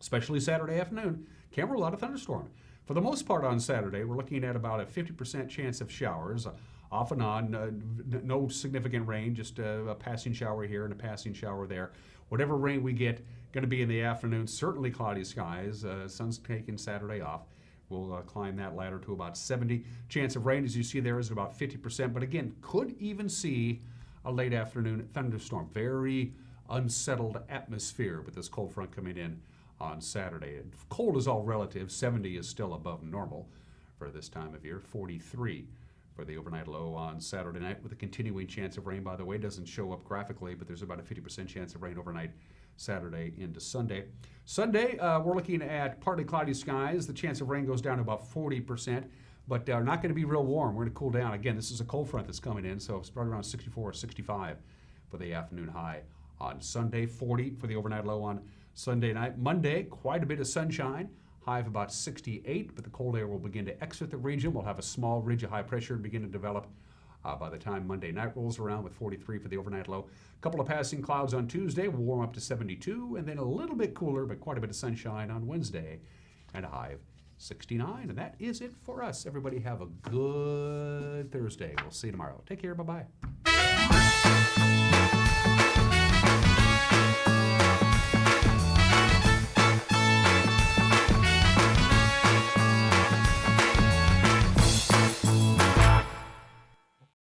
especially Saturday afternoon, can't rule out a thunderstorm. For the most part on Saturday, we're looking at about a 50% chance of showers, off and on, no significant rain, just a passing shower here and a passing shower there. Whatever rain we get, going to be in the afternoon, certainly cloudy skies. Sun's taking Saturday off. We'll climb that ladder to about 70. Chance of rain, as you see there, is about 50%, but again, could even see a late afternoon thunderstorm. Very unsettled atmosphere with this cold front coming in on Saturday. Cold is all relative. 70 is still above normal for this time of year. 43 for the overnight low on Saturday night with a continuing chance of rain. By the way, doesn't show up graphically, but there's about a 50% chance of rain overnight Saturday into Sunday. Sunday, we're looking at partly cloudy skies. The chance of rain goes down to about 40%, but not going to be real warm. We're going to cool down. Again, this is a cold front that's coming in, so it's right around 64 or 65 for the afternoon high on Sunday. 40 for the overnight low on Sunday night. Monday, quite a bit of sunshine, high of about 68, but the cold air will begin to exit the region. We'll have a small ridge of high pressure begin to develop By the time Monday night rolls around with 43 for the overnight low. A couple of passing clouds on Tuesday will warm up to 72, and then a little bit cooler, but quite a bit of sunshine on Wednesday, and a high of 69. And that is it for us. Everybody have a good Thursday. We'll see you tomorrow. Take care. Bye-bye.